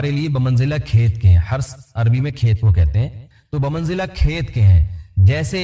ہمارے لیے بمنزلہ کھیت کے ہیں. حرث عربی میں کھیت کو کہتے ہیں. تو بمنزلہ کھیت کے ہیں. جیسے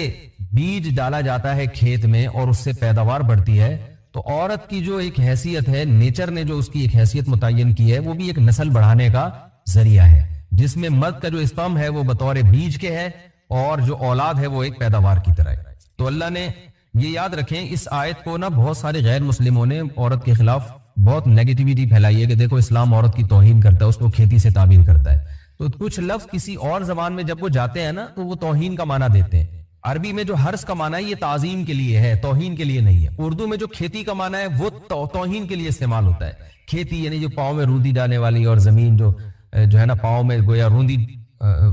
بیج ڈالا جاتا ہے کھیت میں اور اس سے پیداوار بڑھتی ہے, تو عورت کی جو ایک حیثیت ہے, نیچر نے جو اس کی ایک حیثیت متعین کی ہے, وہ بھی ایک نسل بڑھانے کا ذریعہ ہے, جس میں مرد کا جو اسپرم ہے وہ بطور بیج کے ہے اور جو اولاد ہے وہ ایک پیداوار کی طرح ہے. تو اللہ نے یہ یاد رکھیں, اس آیت کو نا بہت سارے غیر مسلموں نے عورت کے خلاف بہت نیگیٹیوٹی پھیلائی ہے کہ دیکھو اسلام عورت کی توہین کرتا ہے, اس کو کھیتی سے تعبیر کرتا ہے. تو کچھ لفظ کسی اور زبان میں جب وہ جاتے ہیں نا تو وہ توہین کا معنی دیتے ہیں. عربی میں جو حرث کا معنی ہے یہ تعظیم کے لیے ہے, توہین کے لیے نہیں ہے. اردو میں جو کھیتی کا معنی ہے وہ توہین کے لیے استعمال ہوتا ہے. کھیتی یعنی جو پاؤں میں روندی ڈالنے والی, اور زمین جو ہے نا پاؤں میں گویا روندی,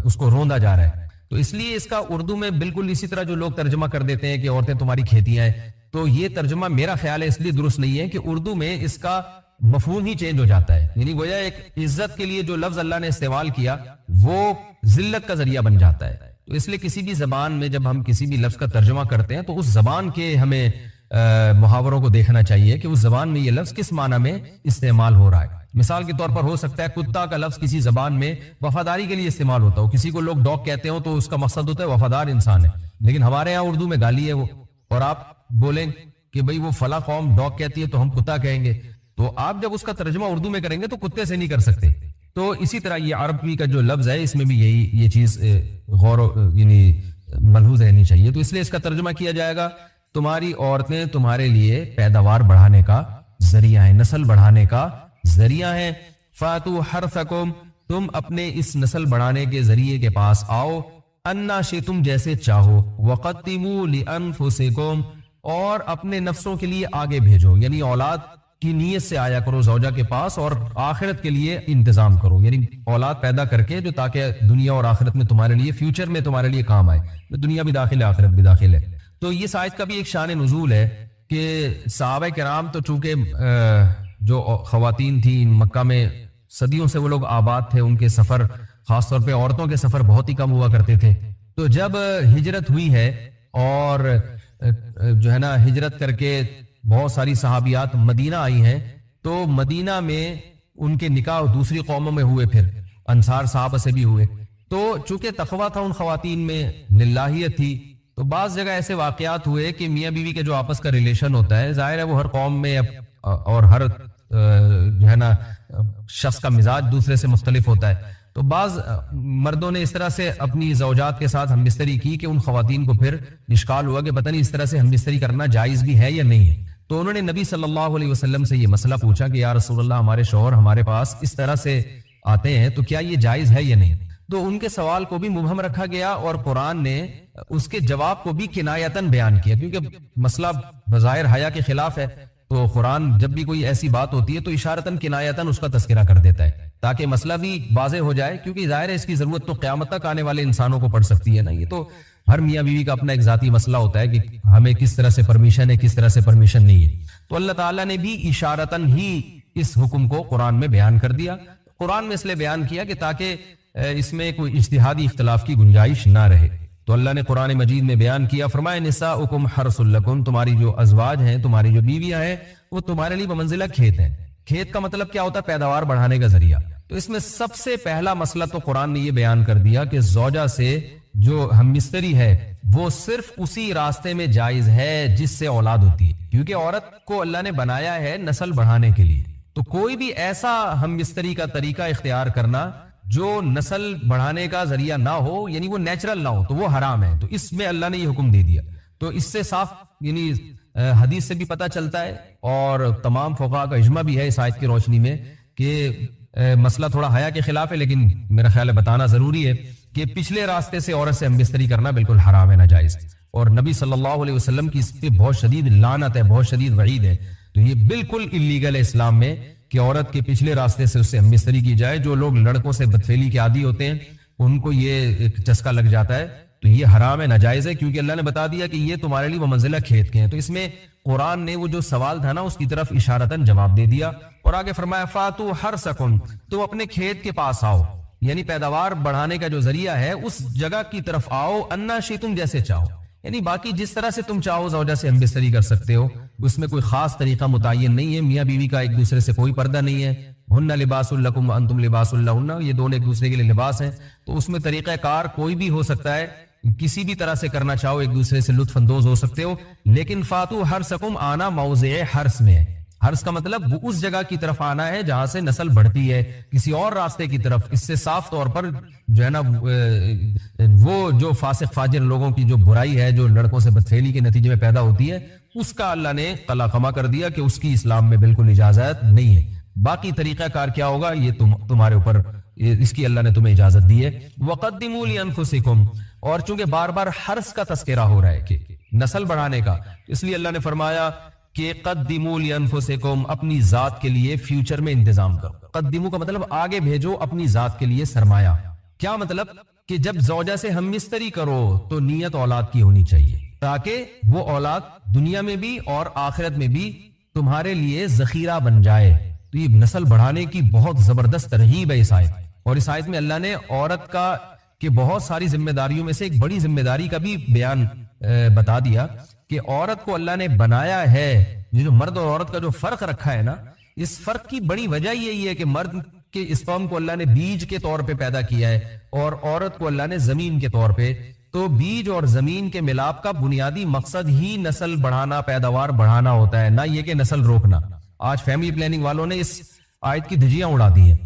اس کو روندا جا رہا ہے. تو اس لیے اس کا اردو میں بالکل اسی طرح جو لوگ ترجمہ کر دیتے ہیں کہ عورتیں تمہاری کھیتیاں ہیں, تو یہ ترجمہ میرا خیال ہے اس لیے درست نہیں ہے کہ اردو میں اس کا مفہوم ہی چینج ہو جاتا ہے. یعنی گویا ایک عزت کے لیے جو لفظ اللہ نے استعمال کیا وہ ذلت کا ذریعہ بن جاتا ہے. تو اس لیے کسی بھی زبان میں جب ہم کسی بھی لفظ کا ترجمہ کرتے ہیں تو اس زبان کے ہمیں محاوروں کو دیکھنا چاہیے کہ اس زبان میں یہ لفظ کس معنی میں استعمال ہو رہا ہے. مثال کے طور پر ہو سکتا ہے کتا کا لفظ کسی زبان میں وفاداری کے لیے استعمال ہوتا ہو, کسی کو لوگ ڈاگ کہتے ہو تو اس کا مقصد ہوتا ہے وفادار انسان ہے, لیکن ہمارے یہاں اردو میں گالی ہے وہ, اور آپ بولیں کہ بھئی وہ فلاں قوم ڈاگ کہتی ہے تو ہم کتا کہیں گے, تو آپ جب اس کا ترجمہ اردو میں کریں گے تو کتے سے نہیں کر سکتے. تو اسی طرح یہ عربی کا جو لفظ ہے اس میں بھی یہ چیز غور یعنی ملحوظ رہنی چاہیے. تو اس لیے اس کا ترجمہ کیا جائے گا تمہاری عورتیں تمہارے لیے پیداوار بڑھانے کا ذریعہ ہیں, نسل بڑھانے کا ذریعہ ہیں. فاتو حرثکم, تم اپنے اس نسل بڑھانے کے ذریعے کے پاس آؤ, انا شئتم جیسے چاہو, وقدموا لانفسکم, اور اپنے نفسوں کے لیے آگے بھیجو, یعنی اولاد کی نیت سے آیا کرو زوجہ کے پاس اور آخرت کے لیے انتظام کرو, یعنی اولاد پیدا کر کے جو تاکہ دنیا اور آخرت میں تمہارے لیے, فیوچر میں تمہارے لیے کام آئے. دنیا بھی داخل ہے, آخرت بھی داخل ہے. تو یہ آیت کا بھی ایک شان نزول ہے کہ صحابہ کرام تو چونکہ جو خواتین تھیں مکہ میں صدیوں سے وہ لوگ آباد تھے, ان کے سفر خاص طور پہ عورتوں کے سفر بہت ہی کم ہوا کرتے تھے. تو جب ہجرت ہوئی ہے اور جو ہے نا ہجرت کر کے بہت ساری صحابیات مدینہ آئی ہیں, تو مدینہ میں ان کے نکاح دوسری قوموں میں ہوئے, پھر انصار صحابہ سے بھی ہوئے. تو چونکہ تقویٰ تھا ان خواتین میں, للہیت تھی, تو بعض جگہ ایسے واقعات ہوئے کہ میاں بیوی کے جو آپس کا ریلیشن ہوتا ہے, ظاہر ہے وہ ہر قوم میں اور ہر جو ہے نا شخص کا مزاج دوسرے سے مختلف ہوتا ہے. تو بعض مردوں نے اس طرح سے اپنی زوجات کے ساتھ ہم بستری کی کہ ان خواتین کو پھر اشکال ہوا کہ پتہ نہیں اس طرح سے ہم بستری کرنا جائز بھی ہے یا نہیں ہے. تو انہوں نے نبی صلی اللہ علیہ وسلم سے یہ مسئلہ پوچھا کہ یا رسول اللہ, ہمارے شوہر ہمارے پاس اس طرح سے آتے ہیں تو کیا یہ جائز ہے یا نہیں. تو ان کے سوال کو بھی مبہم رکھا گیا اور قرآن نے اس کے جواب کو بھی کنایتاً بیان کیا, کیونکہ مسئلہ بظاہر حیا کے خلاف ہے. تو قرآن جب بھی کوئی ایسی بات ہوتی ہے تو اشارتاً کنایتاً اس کا تذکرہ کر دیتا ہے تاکہ مسئلہ بھی واضح ہو جائے, کیونکہ ظاہر ہے اس کی ضرورت تو قیامت تک آنے والے انسانوں کو پڑ سکتی ہے نا. یہ تو ہر میاں بیوی کا اپنا ایک ذاتی مسئلہ ہوتا ہے کہ ہمیں کس طرح سے پرمیشن ہے, کس طرح سے پرمیشن نہیں ہے. تو اللہ تعالیٰ نے بھی اشارتاً ہی اس حکم کو قرآن میں بیان کر دیا. قرآن میں اس لیے بیان کیا کہ تاکہ اس میں کوئی اجتہادی اختلاف کی گنجائش نہ رہے. تو اللہ نے قرآن مجید میں بیان کیا, فرمائے نساؤکم حرث لکم, تمہاری جو ازواج ہیں, تمہاری جو بیویاں ہیں, وہ تمہارے لیے بمنزلہ کھیت ہیں. کھیت کا مطلب کیا ہوتا ہے؟ پیداوار بڑھانے کا ذریعہ. تو اس میں سب سے پہلا مسئلہ تو قرآن نے یہ بیان کر دیا کہ زوجہ سے جو ہم مستری ہے وہ صرف اسی راستے میں جائز ہے جس سے اولاد ہوتی ہے, کیونکہ عورت کو اللہ نے بنایا ہے نسل بڑھانے کے لیے. تو کوئی بھی ایسا ہم مستری کا طریقہ اختیار کرنا جو نسل بڑھانے کا ذریعہ نہ ہو, یعنی وہ نیچرل نہ ہو, تو وہ حرام ہے. تو اس میں اللہ نے یہ حکم دے دیا. تو اس سے صاف یعنی حدیث سے بھی پتہ چلتا ہے اور تمام فقہاء کا اجماع بھی ہے اس آیت کی روشنی میں کہ مسئلہ تھوڑا حیا کے خلاف ہے, لیکن میرا خیال ہے بتانا ضروری ہے کہ پچھلے راستے سے عورت سے ہم بستری کرنا بالکل حرام ہے, ناجائز. اور نبی صلی اللہ علیہ وسلم کی اس پہ بہت شدید لعنت ہے, بہت شدید وعید ہے. تو یہ بالکل اللیگل ہے اسلام میں کہ عورت کے پچھلے راستے سے اس سے ہم بستری کی جائے. جو لوگ لڑکوں سے بدفعلی کے عادی ہوتے ہیں ان کو یہ ایک چسکا لگ جاتا ہے, تو یہ حرام ہے, ناجائز ہے, کیونکہ اللہ نے بتا دیا کہ یہ تمہارے لیے بمنزلہ کھیت کے ہیں. تو اس میں قرآن نے وہ جو سوال تھا نا اس کی طرف اشارتاً جواب دے دیا اور آگے فرمایا فاتو حرثکم, تم اپنے کھیت کے پاس آؤ, یعنی پیداوار بڑھانے کا جو ذریعہ ہے اس جگہ کی طرف آؤ, انا شئتم جیسے چاہو, یعنی باقی جس طرح سے تم چاہو زوجہ سے ہم بستری کر سکتے ہو, اس میں کوئی خاص طریقہ متعین نہیں ہے. میاں بیوی کا ایک دوسرے سے کوئی پردہ نہیں ہے, ہن لباس لکم وانتم لباس لہن، یہ دونوں ایک دوسرے کے لیے لباس ہیں. تو اس میں طریقہ کار کوئی بھی ہو سکتا ہے، کسی بھی طرح سے کرنا چاہو ایک دوسرے سے لطف اندوز ہو سکتے ہو. لیکن فاتو حرثکم، آنا موضع حرث میں ہے. حرث کا مطلب وہ اس جگہ کی طرف آنا ہے جہاں سے نسل بڑھتی ہے، کسی اور راستے کی طرف. اس سے صاف طور پر جو ہے نا وہ جو فاسق فاجر لوگوں کی جو برائی ہے، جو لڑکوں سے بدفعلی کے نتیجے میں پیدا ہوتی ہے، اس کا اللہ نے قلع قما کر دیا کہ اس کی اسلام میں بالکل اجازت نہیں ہے. باقی طریقہ کار کیا ہوگا یہ تمہارے اوپر، اس کی اللہ نے تمہیں اجازت دی ہے. وَقَدِّمُوا لِأَنفُسِكُمْ، اور چونکہ بار بار حرث کا تذکرہ ہو رہا ہے کہ نسل بڑھانے کا، اس لیے اللہ نے فرمایا کہ قدموا لانفسکم، اپنی ذات کے لیے فیوچر میں انتظام کرو. قدموا کا مطلب آگے بھیجو اپنی ذات کے لیے سرمایہ. کیا مطلب؟ کہ جب زوجہ سے ہم مستری کرو تو نیت اولاد کی ہونی چاہیے، تاکہ وہ اولاد دنیا میں بھی اور آخرت میں بھی تمہارے لیے ذخیرہ بن جائے. تو یہ نسل بڑھانے کی بہت زبردست ترغیب ہے اس آیت. اور اس آیت میں اللہ نے عورت کا کہ بہت ساری ذمہ داریوں میں سے ایک بڑی ذمہ داری کا بھی بیان بتا دیا کہ عورت کو اللہ نے بنایا ہے. یہ جو مرد اور عورت کا جو فرق رکھا ہے نا، اس فرق کی بڑی وجہ یہی ہے کہ مرد کے اسپرم کو اللہ نے بیج کے طور پہ پیدا کیا ہے اور عورت کو اللہ نے زمین کے طور پہ. تو بیج اور زمین کے ملاپ کا بنیادی مقصد ہی نسل بڑھانا، پیداوار بڑھانا ہوتا ہے، نہ یہ کہ نسل روکنا. آج فیملی پلاننگ والوں نے اس آیت کی دھجیاں اڑا دی ہیں.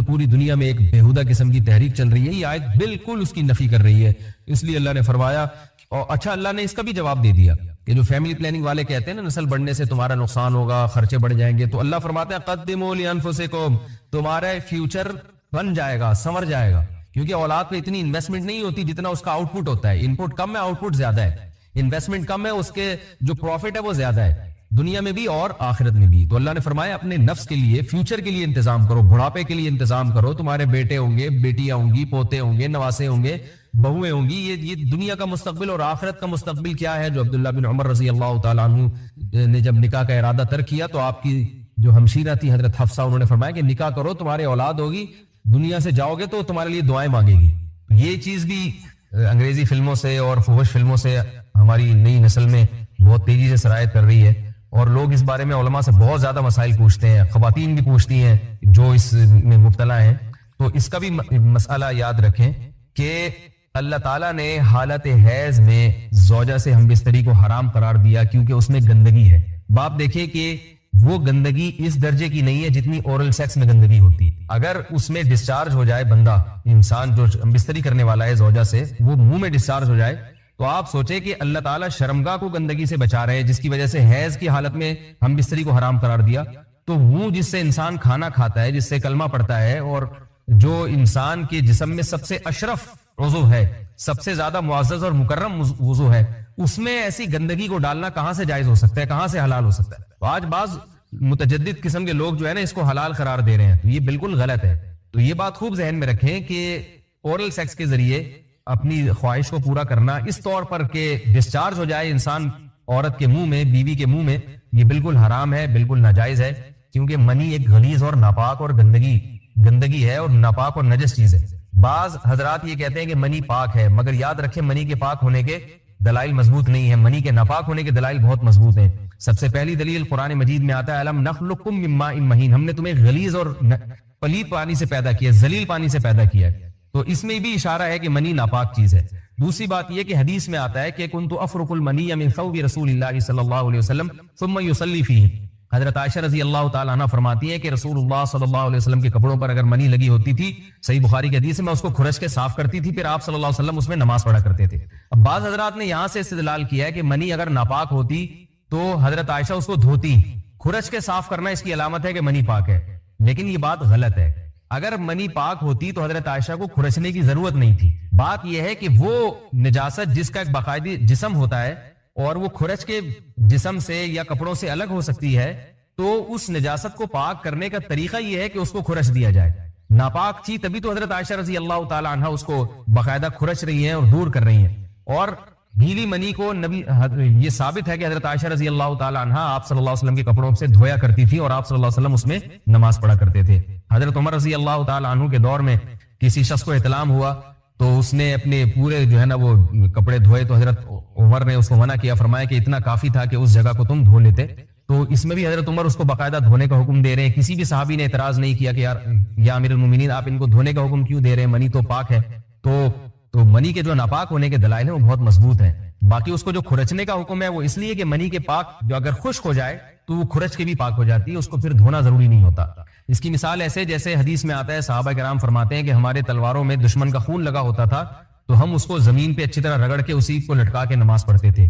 پوری دنیا میں ایک بےہودہ قسم کی تحریک چل رہی ہے، یہ آیت بالکل اس کی نفی کر رہی ہے. اس لیے اللہ نے فرمایا، اور اچھا اللہ نے اس کا بھی جواب دے دیا کہ جو فیملی پلاننگ والے کہتے ہیں نا نسل بڑھنے سے تمہارا نقصان ہوگا، خرچے بڑھ جائیں گے، تو اللہ فرماتے ہیں قدموا لانفسکم، تمہارا فیوچر بن جائے گا، سنور جائے گا. کیونکہ اولاد پہ اتنی انویسٹمنٹ نہیں ہوتی جتنا اس کا آؤٹ پٹ ہوتا ہے. ان پٹ کم ہے، آؤٹ پٹ زیادہ ہے. انویسٹمنٹ کم ہے، اس کے جو پروفٹ ہے وہ زیادہ ہے، دنیا میں بھی اور آخرت میں بھی. تو اللہ نے فرمایا اپنے نفس کے لیے، فیوچر کے لیے انتظام کرو، بڑھاپے کے لیے انتظام کرو. تمہارے بیٹے ہوں گے، بیٹیاں ہوں گی، پوتے ہوں گے، نواسے ہوں گے، بہویں ہوں گی. یہ دنیا کا مستقبل اور آخرت کا مستقبل کیا ہے. جو عبداللہ بن عمر رضی اللہ تعالیٰ عنہ نے جب نکاح کا ارادہ ترک کیا تو آپ کی جو ہمشیرہ تھی حضرت حفصہ، انہوں نے فرمایا کہ نکاح کرو، تمہارے اولاد ہوگی، دنیا سے جاؤ گے تو تمہارے لیے دعائیں مانگے گی. یہ چیز بھی انگریزی فلموں سے اور فحش فلموں سے ہماری نئی نسل میں بہت تیزی سے سرایت کر رہی ہے، اور لوگ اس بارے میں علماء سے بہت زیادہ مسائل پوچھتے ہیں، خواتین بھی پوچھتی ہیں جو اس میں مبتلا ہیں. تو اس کا بھی مسئلہ یاد رکھیں کہ اللہ تعالیٰ نے حالت حیض میں زوجہ سے ہم بستری کو حرام قرار دیا کیونکہ اس میں گندگی ہے. باپ دیکھیں کہ وہ گندگی اس درجے کی نہیں ہے جتنی اورل سیکس میں گندگی ہوتی. اگر اس میں ڈسچارج ہو جائے بندہ، انسان جو ہم بستری کرنے والا ہے زوجہ سے، وہ منہ میں ڈسچارج ہو جائے تو آپ سوچیں کہ اللہ تعالیٰ شرمگاہ کو گندگی سے بچا رہے ہیں، جس کی وجہ سے حیض کی حالت میں ہم بستری کو حرام قرار دیا. تو وہ جس سے انسان کھانا کھاتا ہے، جس سے کلمہ پڑھتا ہے، اور جو انسان کے جسم میں سب سے اشرف عضو ہے، سب سے زیادہ معزز اور مکرم عضو ہے، اس میں ایسی گندگی کو ڈالنا کہاں سے جائز ہو سکتا ہے، کہاں سے حلال ہو سکتا ہے. تو آج بعض متجدد قسم کے لوگ جو ہے نا اس کو حلال قرار دے رہے ہیں، تو یہ بالکل غلط ہے. تو یہ بات خوب ذہن میں رکھیں کہ اورل سیکس کے ذریعے اپنی خواہش کو پورا کرنا اس طور پر کہ ڈسچارج ہو جائے انسان عورت کے منہ میں، بیوی کے منہ میں، یہ بالکل حرام ہے، بالکل ناجائز ہے. کیونکہ منی ایک غلیظ اور ناپاک اور گندگی ہے اور ناپاک اور نجس چیز ہے. بعض حضرات یہ کہتے ہیں کہ منی پاک ہے، مگر یاد رکھیں منی کے پاک ہونے کے دلائل مضبوط نہیں ہیں، منی کے ناپاک ہونے کے دلائل بہت مضبوط ہیں. سب سے پہلی دلیل قرآن مجید میں آتا ہے الم نخلقکم من ماء مہین، ہم نے تمہیں غلیظ اور پلید پانی سے پیدا کیا، ذلیل پانی سے پیدا کیا ہے. تو اس میں بھی اشارہ ہے کہ منی ناپاک چیز ہے. دوسری بات یہ کہ حدیث میں آتا ہے کہ کنت افرق المنی من ثوب رسول اللہ صلی اللہ علیہ وسلم ثم يصلي فيه. حضرت عائشہ رضی اللہ تعالیٰ عنہ فرماتی ہے کہ رسول اللہ صلی اللہ علیہ وسلم کے کپڑوں پر اگر منی لگی ہوتی تھی، صحیح بخاری کی حدیث ہے، میں اس کو کھرچ کے صاف کرتی تھی، پھر آپ صلی اللہ علیہ وسلم اس میں نماز پڑھا کرتے تھے. اب بعض حضرات نے یہاں سے استدلال کیا ہے کہ منی اگر ناپاک ہوتی تو حضرت عائشہ اس کو دھوتی، کھرچ کے صاف کرنا اس کی علامت ہے کہ منی پاک ہے. لیکن یہ بات غلط ہے. اگر منی پاک ہوتی تو حضرت عائشہ کو کھرچنے کی ضرورت نہیں تھی. بات یہ ہے کہ وہ نجاست جس کا ایک باقاعدی جسم ہوتا ہے اور وہ کھرچ کے جسم سے یا کپڑوں سے الگ ہو سکتی ہے، تو اس نجاست کو پاک کرنے کا طریقہ یہ ہے کہ اس کو کھرچ دیا جائے. ناپاک تھی تبھی تو حضرت عائشہ رضی اللہ تعالی عنہ اس کو باقاعدہ کھرچ رہی ہیں اور دور کر رہی ہیں. اور گیلی منی کو نبی یہ ثابت ہے کہ حضرت عائشہ رضی اللہ تعالی عنہ آپ صلی اللہ علیہ وسلم کے کپڑوں سے دھویا کرتی تھی اور آپ صلی اللہ علیہ وسلم اس میں نماز پڑھا کرتے تھے. حضرت عمر رضی اللہ تعالی عنہ کے دور میں کسی شخص کو احتلام ہوا تو اس نے اپنے پورے جو ہے نا وہ کپڑے دھوئے، تو حضرت عمر نے اس کو منع کیا، فرمایا کہ اتنا کافی تھا کہ اس جگہ کو تم دھو لیتے. تو اس میں بھی حضرت عمر اس کو باقاعدہ دھونے کا حکم دے رہے ہیں. کسی بھی صحابی نے اعتراض نہیں کیا کہ یار یا امیر المومنین آپ ان کو دھونے کا حکم کیوں دے رہے ہیں, منی تو پاک ہے. تو منی کے جو ناپاک ہونے کے دلائل ہیں وہ بہت مضبوط ہیں. باقی اس کو جو کھرچنے کا حکم ہے وہ اس لیے کہ منی کے پاک جو اگر خشک ہو جائے تو وہ کھرچ کے بھی پاک ہو جاتی ہے, اس کو پھر دھونا ضروری نہیں ہوتا. اس کی مثال ایسے جیسے حدیث میں آتا ہے, صحابہ کرام فرماتے ہیں کہ ہمارے تلواروں میں دشمن کا خون لگا ہوتا تھا تو ہم اس کو زمین پہ اچھی طرح رگڑ کے اسی کو لٹکا کے نماز پڑھتے تھے.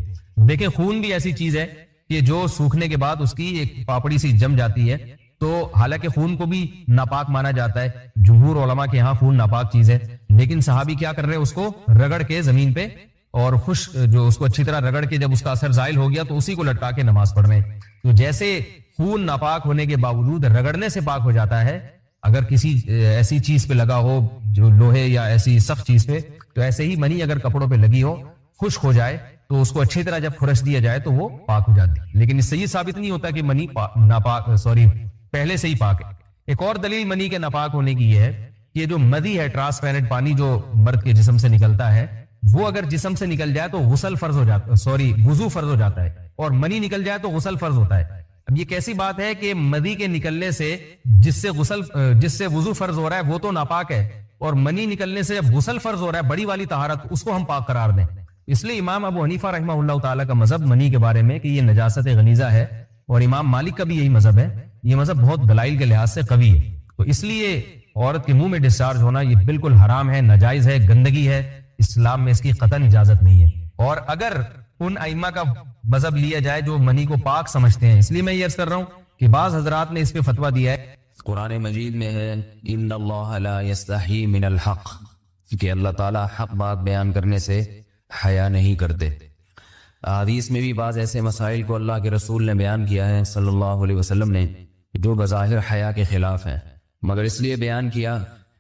دیکھیں خون بھی ایسی چیز ہے کہ جو سوکھنے کے بعد اس کی ایک پاپڑی سی جم جاتی ہے, تو حالانکہ خون کو بھی ناپاک مانا جاتا ہے, جمہور علماء کے ہاں خون ناپاک چیز ہے, لیکن صحابی کیا کر رہے ہیں, اس کو رگڑ کے زمین پہ اور خشک جو اس کو اچھی طرح رگڑ کے جب اس کا اثر زائل ہو گیا تو اسی کو لٹکا کے نماز پڑھ رہے ہیں. تو جیسے خون ناپاک ہونے کے باوجود رگڑنے سے پاک ہو جاتا ہے اگر کسی ایسی چیز پہ لگا ہو جو لوہے یا ایسی سخت چیز پہ, تو ایسے ہی منی اگر کپڑوں پہ لگی ہو خشک ہو جائے تو اس کو اچھی طرح جب کھرچ دیا جائے تو وہ پاک ہو جاتی ہے. لیکن اس سے یہ ثابت نہیں ہوتا کہ منی ناپاک پہلے سے ہی پاک ہے. ایک اور دلیل منی کے ناپاک ہونے کی یہ ہے کہ جو مدی ہے, ٹرانسپیرنٹ پانی جو مرد کے جسم سے نکلتا ہے, وہ اگر جسم سے نکل جائے تو غسل فرض ہو جاتا وضو فرض ہو جاتا ہے, اور منی نکل جائے تو غسل فرض ہوتا ہے. اب یہ کیسی بات ہے کہ مدی کے نکلنے سے جس سے وضو فرض ہو رہا ہے وہ تو ناپاک ہے, اور منی نکلنے سے جب غسل فرض ہو رہا ہے بڑی والی طہارت, اس کو ہم پاک قرار دیں. اس لیے امام ابو حنیفہ رحمہ اللہ تعالیٰ کا مذہب منی کے بارے میں کہ یہ نجاست غلیظہ ہے, اور امام مالک کا بھی یہی مذہب ہے. یہ مذہب بہت دلائل کے لحاظ سے قوی ہے. تو اس لیے عورت کے منہ میں ڈسچارج ہونا یہ بالکل حرام ہے, ناجائز ہے, گندگی ہے, اسلام میں اس کی قطعاً اجازت نہیں ہے. اور اگر ان ائمہ کا مذہب لیا جائے جو منی کو پاک سمجھتے ہیں, اس لیے میں یہ عرض کر رہا ہوں کہ بعض حضرات نے اس پہ فتویٰ دیا ہے. قرآن مجید میں ہے ان اللہ لا یستحی من الحق, کہ اللہ تعالیٰ حق بات بیان کرنے سے حیا نہیں کرتے. حدیث میں بھی بعض ایسے مسائل کو اللہ کے رسول نے بیان کیا ہے صلی اللہ علیہ وسلم نے جو بظاہر حیا کے خلاف ہیں, مگر اس لیے بیان کیا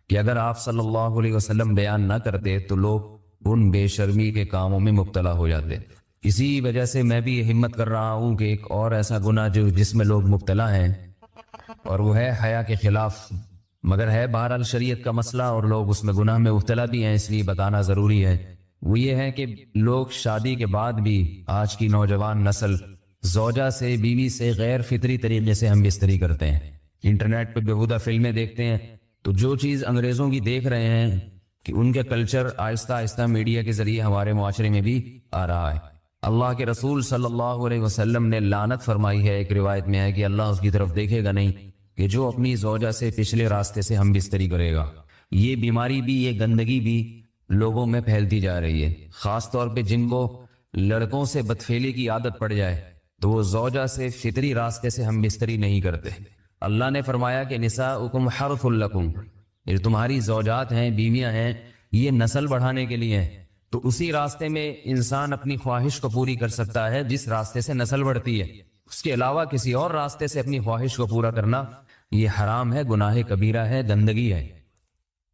کہ اگر آپ صلی اللہ علیہ وسلم بیان نہ کرتے تو لوگ ان بے شرمی کے کاموں میں مبتلا ہو جاتے. اسی وجہ سے میں بھی ہمت کر رہا ہوں کہ ایک اور ایسا گناہ جس میں لوگ مبتلا ہیں اور وہ ہے حیا کے خلاف, مگر ہے بہرحال شریعت کا مسئلہ اور لوگ اس میں گناہ میں مبتلا بھی ہیں, اس لیے بتانا ضروری ہے. وہ یہ ہے کہ لوگ شادی کے بعد بھی آج کی نوجوان نسل زوجہ سے, بیوی سے غیر فطری طریقے سے ہم بستری کرتے ہیں. انٹرنیٹ پہ بیہودہ فلمیں دیکھتے ہیں, تو جو چیز انگریزوں کی دیکھ رہے ہیں کہ ان کے کلچر آہستہ آہستہ میڈیا کے ذریعے ہمارے معاشرے میں بھی آ رہا ہے. اللہ کے رسول صلی اللہ علیہ وسلم نے لعنت فرمائی ہے, ایک روایت میں ہے کہ اللہ اس کی طرف دیکھے گا نہیں کہ جو اپنی زوجہ سے پچھلے راستے سے ہم بستری کرے گا. یہ بیماری بھی, یہ گندگی بھی لوگوں میں پھیلتی جا رہی ہے. خاص طور پہ جن کو لڑکوں سے بدفعلی کی عادت پڑ جائے تو وہ زوجہ سے فطری راستے سے ہم بستری نہیں کرتے. اللہ نے فرمایا کہ نساؤکم حرث لکم, یہ تمہاری زوجات ہیں, بیویاں ہیں, یہ نسل بڑھانے کے لیے ہیں. تو اسی راستے میں انسان اپنی خواہش کو پوری کر سکتا ہے جس راستے سے نسل بڑھتی ہے. اس کے علاوہ کسی اور راستے سے اپنی خواہش کو پورا کرنا یہ حرام ہے, گناہ کبیرہ ہے, گندگی ہے.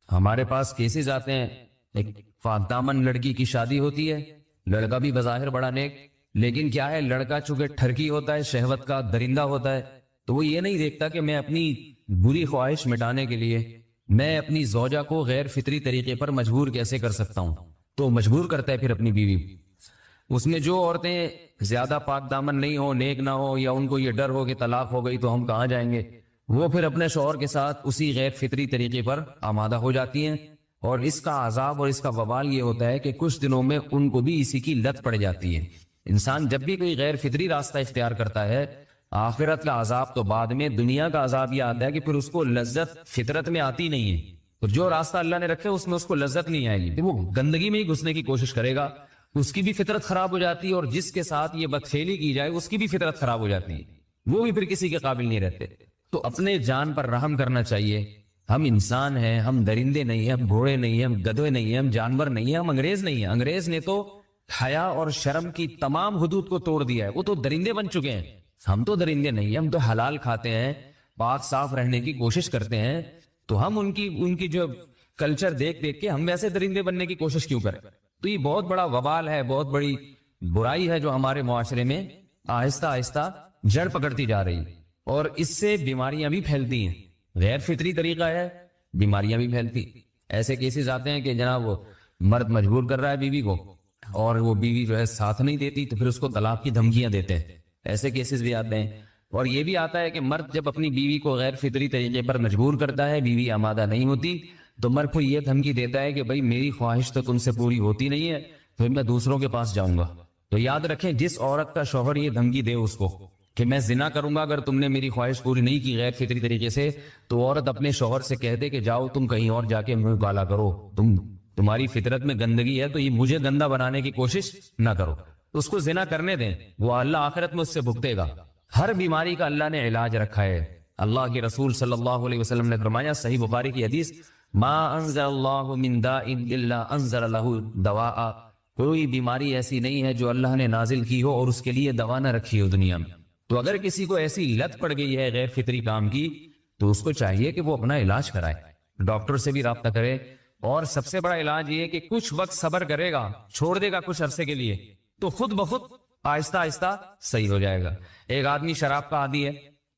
ہمارے پاس کیسز آتے ہیں, ایک فاطمن لڑکی کی شادی ہوتی ہے, لڑکا بھی بظاہر بڑا نیک, لیکن کیا ہے لڑکا چونکہ ٹھرکی ہوتا ہے, شہوت کا درندہ ہوتا ہے, تو وہ یہ نہیں دیکھتا کہ میں اپنی بری خواہش مٹانے کے لیے میں اپنی زوجہ کو غیر فطری طریقے پر مجبور کیسے کر سکتا ہوں. تو مجبور کرتا ہے پھر اپنی بیوی. اس میں جو عورتیں زیادہ پاک دامن نہیں ہو, نیک نہ ہو, یا ان کو یہ ڈر ہو کہ طلاق ہو گئی تو ہم کہاں جائیں گے, وہ پھر اپنے شوہر کے ساتھ اسی غیر فطری طریقے پر آمادہ ہو جاتی ہیں. اور اس کا عذاب اور اس کا وبال یہ ہوتا ہے کہ کچھ دنوں میں ان کو بھی اسی کی لت پڑ جاتی ہے. انسان جب بھی کوئی غیر فطری راستہ اختیار کرتا ہے, آخرت کا عذاب تو بعد میں, دنیا کا عذاب یہ آتا ہے کہ پھر اس کو لذت فطرت میں آتی نہیں ہے. تو جو راستہ اللہ نے رکھے اس میں اس کو لذت نہیں آئے گی, وہ گندگی میں ہی گھسنے کی کوشش کرے گا, اس کی بھی فطرت خراب ہو جاتی ہے, اور جس کے ساتھ یہ بدفعلی کی جائے اس کی بھی فطرت خراب ہو جاتی ہے, وہ بھی پھر کسی کے قابل نہیں رہتے. تو اپنے جان پر رحم کرنا چاہیے. ہم انسان ہیں, ہم درندے نہیں ہیں, ہم گھوڑے نہیں ہیں, ہم گدھے نہیں ہیں, ہم جانور نہیں ہیں, ہم انگریز نہیں ہیں. انگریز نے تو حیا اور شرم کی تمام حدود کو توڑ دیا ہے, وہ تو درندے بن چکے ہیں. ہم تو درندے نہیں ہیں, ہم تو حلال کھاتے ہیں, پاک صاف رہنے کی کوشش کرتے ہیں. تو ہم ان کی جو کلچر دیکھ کے ہم ویسے درندے بننے کی کوشش کیوں کریں. تو یہ بہت بڑا وبال ہے, بہت بڑی برائی ہے جو ہمارے معاشرے میں آہستہ آہستہ جڑ پکڑتی جا رہی, اور اس سے بیماریاں بھی پھیلتی ہیں. غیر فطری طریقہ ہے, بیماریاں بھی پھیلتی. ایسے کیسز آتے ہیں کہ جناب وہ مرد مجبور کر رہا ہے بیوی کو, اور وہ بیوی جو ہے ساتھ نہیں دیتی, تو پھر اس کو طلاق کی دھمکیاں دیتے ہیں. ایسے کیسز بھی آتے ہیں. اور یہ بھی آتا ہے کہ مرد جب اپنی بیوی کو غیر فطری طریقے پر مجبور کرتا ہے، بیوی آمادہ نہیں ہوتی، تو مرد کو یہ دھمکی دیتا ہے کہ بھائی میری خواہش تو تم سے پوری ہوتی نہیں ہے، پھر میں دوسروں کے پاس جاؤں گا۔ تو یاد رکھیں، جس عورت کا شوہر یہ دھمکی دے اس کو کہ میں زنا کروں گا اگر تم نے میری خواہش پوری نہیں کی غیر فطری طریقے سے، تو عورت اپنے شوہر سے کہہ دے کہ جاؤ تم کہیں اور جا کے منہ کالا کرو، تمہاری فطرت میں گندگی ہے تو یہ مجھے گندا بنانے کی کوشش نہ کرو، اس کو زنا کرنے دیں، وہ اللہ آخرت میں اس سے بھگتے گا۔ ہر بیماری کا اللہ نے علاج رکھا ہے۔ اللہ کے رسول صلی اللہ علیہ وسلم نے فرمایا، صحیح بخاری کی حدیث، ما انزل اللہ من داء الا انزل له دواء، کوئی بیماری ایسی نہیں ہے جو اللہ نے نازل کی ہو اور اس کے لیے دوا نہ رکھی ہو دنیا میں۔ تو اگر کسی کو ایسی لت پڑ گئی ہے غیر فطری کام کی، تو اس کو چاہیے کہ وہ اپنا علاج کرائے، ڈاکٹر سے بھی رابطہ کرے، اور سب سے بڑا علاج یہ کہ کچھ وقت صبر کرے گا، چھوڑ دے گا کچھ عرصے کے لیے، تو خود بخود آہستہ آہستہ صحیح ہو جائے گا۔ ایک آدمی شراب کا عادی ہے،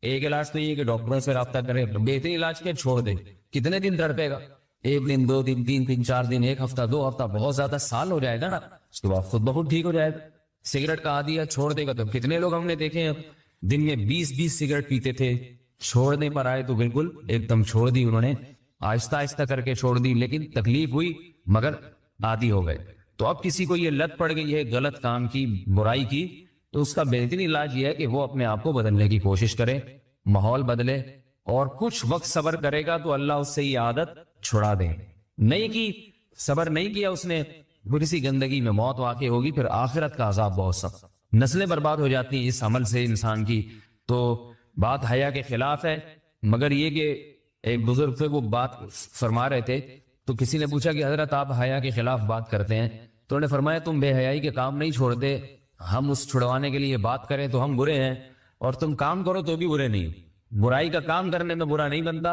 ایک علاج تو یہ کہ ڈاکٹروں سے رابطہ کرے، بہترین علاج کیا، چھوڑ دے۔ کتنے دن تڑپے گا؟ ایک دن، 2 دن، 3 دن، 4 دن، 1 ہفتہ، 2 ہفتہ، بہت زیادہ سال ہو جائے گا نا، اس کے بعد خود بخود ٹھیک ہو جائے گا۔ سگریٹ کا عادی ہے، چھوڑ دے گا، تو کتنے لوگ ہم نے دیکھے ہیں دن میں 20 سگریٹ پیتے تھے، چھوڑنے پر آئے تو بالکل ایک دم چھوڑ دی انہوں نے، آہستہ آہستہ کر کے چھوڑ دی، لیکن تکلیف ہوئی مگر عادی ہو گئے۔ تو اب کسی کو یہ لت پڑ گئی ہے غلط کام کی، برائی کی، تو اس کا بہترین علاج یہ ہے کہ وہ اپنے آپ کو بدلنے کی کوشش کرے، ماحول بدلے، اور کچھ وقت صبر کرے گا تو اللہ اس سے یہ عادت چھڑا دے۔ نہیں کی، صبر نہیں کیا اس نے، پھر اسی گندگی میں موت واقع ہوگی، پھر آخرت کا عذاب بہت سخت، نسلیں برباد ہو جاتی ہیں اس عمل سے انسان کی۔ تو بات حیا کے خلاف ہے، مگر یہ کہ ایک بزرگ سے وہ بات فرما رہے تھے، تو کسی نے پوچھا کہ حضرت آپ حیا کے خلاف بات کرتے ہیں، تو انہوں نے فرمایا تم بے حیائی کے کام نہیں چھوڑتے، ہم اس چھڑوانے کے لیے بات کریں تو ہم برے ہیں، اور تم کام کرو تو بھی برے نہیں۔ برائی کا کام کرنے میں برا نہیں بنتا،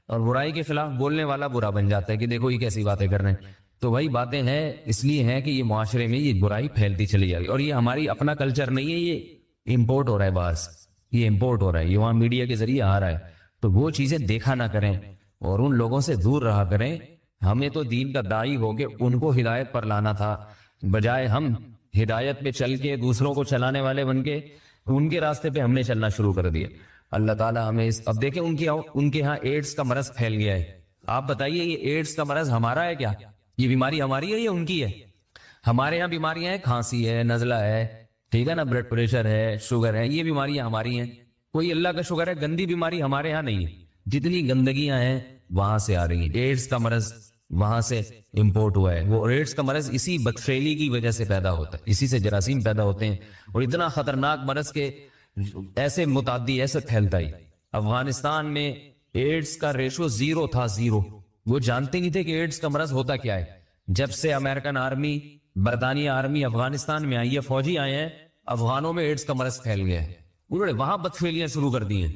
اور برائی کے خلاف بولنے والا برا بن جاتا ہے کہ دیکھو یہ کیسی باتیں کر رہے ہیں۔ تو وہی باتیں ہیں، اس لیے ہیں کہ یہ معاشرے میں یہ برائی پھیلتی چلی جائے گی، اور یہ ہماری اپنا کلچر نہیں ہے، یہ امپورٹ ہو رہا ہے، باز یہ امپورٹ ہو رہا ہے، یہ وہاں میڈیا کے ذریعے آ رہا ہے۔ تو وہ چیزیں دیکھا نہ کریں اور ان لوگوں سے دور رہا کریں۔ ہمیں تو دین کا داعی ہو کے ان کو ہدایت پر لانا تھا، بجائے ہم ہدایت پہ چل کے دوسروں کو چلانے والے بن کے ان کے راستے پہ ہم نے چلنا شروع کر دیا۔ اللہ تعالیٰ ہمیں اب دیکھیں ان کے ہاں ایڈز کا مرض پھیل گیا ہے۔ آپ بتائیے یہ ایڈز کا مرض ہمارا ہے کیا؟ یہ بیماری ہماری ہے یا ان کی ہے؟ ہمارے ہاں بیماریاں ہیں، کھانسی ہے، نزلہ ہے، ٹھیک ہے نا، بلڈ پریشر ہے، شوگر ہے، یہ بیماریاں ہماری ہیں۔ کوئی اللہ کا شکر ہے گندی بیماری ہمارے ہاں نہیں ہے، جتنی گندگیاں ہیں وہاں سے آ رہی ہیں۔ ایڈز کا مرض وہاں سے امپورٹ ہوا ہے، وہ ایڈز کا مرض اسی بدفعلی کی وجہ سے پیدا ہوتا ہے، اسی سے جراثیم پیدا ہوتے ہیں، اور اتنا خطرناک مرض کے ایسے متعدی ایسے پھیلتا ہی۔ افغانستان میں ایڈز کا ریشو 0 تھا، 0۔ وہ جانتے نہیں تھے کہ ایڈز کا مرض ہوتا کیا ہے۔ جب سے امریکن آرمی، برطانیہ آرمی افغانستان میں آئی ہے، فوجی آئے ہیں، افغانوں میں ایڈز کا مرض پھیل گیا ہے، انہوں نے وہاں بدفعلیاں شروع کر دی ہیں۔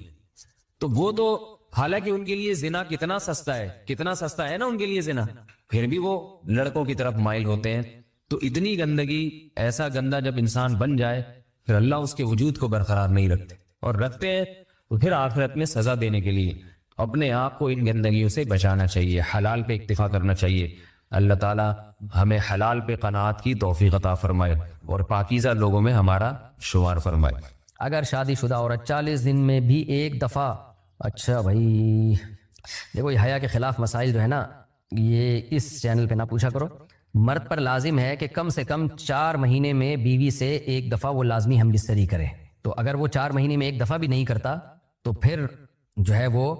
تو وہ تو حالانکہ ان کے لیے زنا کتنا سستا ہے، کتنا سستا ہے نا ان کے لیے زنا، پھر بھی وہ لڑکوں کی طرف مائل ہوتے ہیں۔ تو اتنی گندگی، ایسا گندا جب انسان بن جائے پھر اللہ اس کے وجود کو برقرار نہیں رکھتے، اور رکھتے ہیں تو پھر آخرت میں سزا دینے کے لیے اپنے آپ کو ان گندگیوں سے بچانا چاہیے، حلال پہ اکتفا کرنا چاہیے۔ اللہ تعالیٰ ہمیں حلال پہ قناعت کی توفیق عطا فرمائے اور پاکیزہ لوگوں میں ہمارا شمار فرمائے۔ اگر شادی شدہ عورت 40 دن میں بھی ایک دفعہ، اچھا بھائی دیکھو یہ حیا کے خلاف مسائل جو ہے نا، یہ اس چینل پہ نہ پوچھا کرو۔ مرد پر لازم ہے کہ کم سے کم 4 مہینے میں بیوی سے ایک دفعہ وہ لازمی ہم بستری کرے۔ تو اگر وہ 4 مہینے میں ایک دفعہ بھی نہیں کرتا تو پھر جو ہے وہ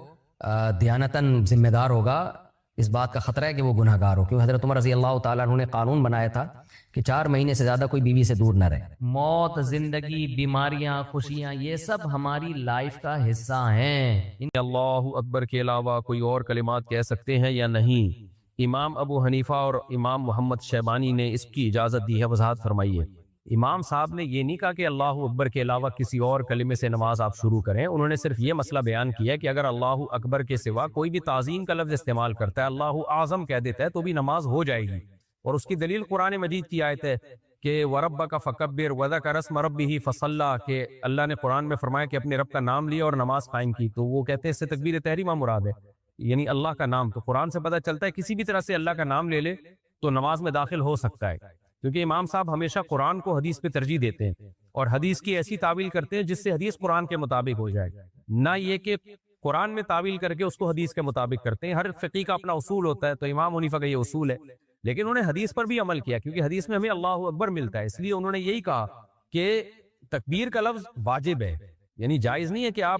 دیانتاً ذمہ دار ہوگا، اس بات کا خطرہ ہے کہ وہ گناہ گار ہو، کیونکہ حضرت عمر رضی اللہ تعالیٰ عنہ نے قانون بنایا تھا کہ 4 مہینے سے زیادہ کوئی بیوی سے دور نہ رہے۔ موت، زندگی، بیماریاں، خوشیاں، یہ سب ہماری لائف کا حصہ ہیں۔ اللہ اکبر کے علاوہ کوئی اور کلمات کہہ سکتے ہیں یا نہیں؟ امام ابو حنیفہ اور امام محمد شیبانی نے اس کی اجازت دی ہے، وضاحت فرمائی ہے۔ امام صاحب نے یہ نہیں کہا کہ اللہ اکبر کے علاوہ کسی اور کلمے سے نماز آپ شروع کریں، انہوں نے صرف یہ مسئلہ بیان کیا کہ اگر اللہ اکبر کے سوا کوئی بھی تعظیم کا لفظ استعمال کرتا ہے، اللہ اعظم کہہ دیتا ہے، تو بھی نماز ہو جائے گی۔ اور اس کی دلیل قرآن مجید کی آیت ہے کہ وَرَبَّكَ فَكَبِّرْ وَذَكَرَ اسْمَ رَبِّهِ فَصَلَّى، کہ اللہ نے قرآن میں فرمایا کہ اپنے رب کا نام لیا اور نماز قائم کی، تو وہ کہتے ہیں اس سے تکبیر تحریمہ مراد ہے، یعنی اللہ کا نام۔ تو قرآن سے پتہ چلتا ہے کسی بھی طرح سے اللہ کا نام لے لے تو نماز میں داخل ہو سکتا ہے۔ کیونکہ امام صاحب ہمیشہ قرآن کو حدیث پہ ترجیح دیتے ہیں اور حدیث کی ایسی تعویل کرتے ہیں جس سے حدیث قرآن کے مطابق ہو جائے، نہ یہ کہ قرآن میں تعویل کر کے اس کو حدیث کے مطابق کرتے ہیں۔ ہر فقی کا اپنا اصول ہوتا ہے، تو امام حنیفہ کا یہ اصول ہے، لیکن انہوں نے حدیث پر بھی عمل کیا، کیونکہ حدیث میں ہمیں اللہ اکبر ملتا ہے، اس لیے انہوں نے یہی کہا کہ تکبیر کا لفظ واجب ہے، یعنی جائز نہیں ہے کہ آپ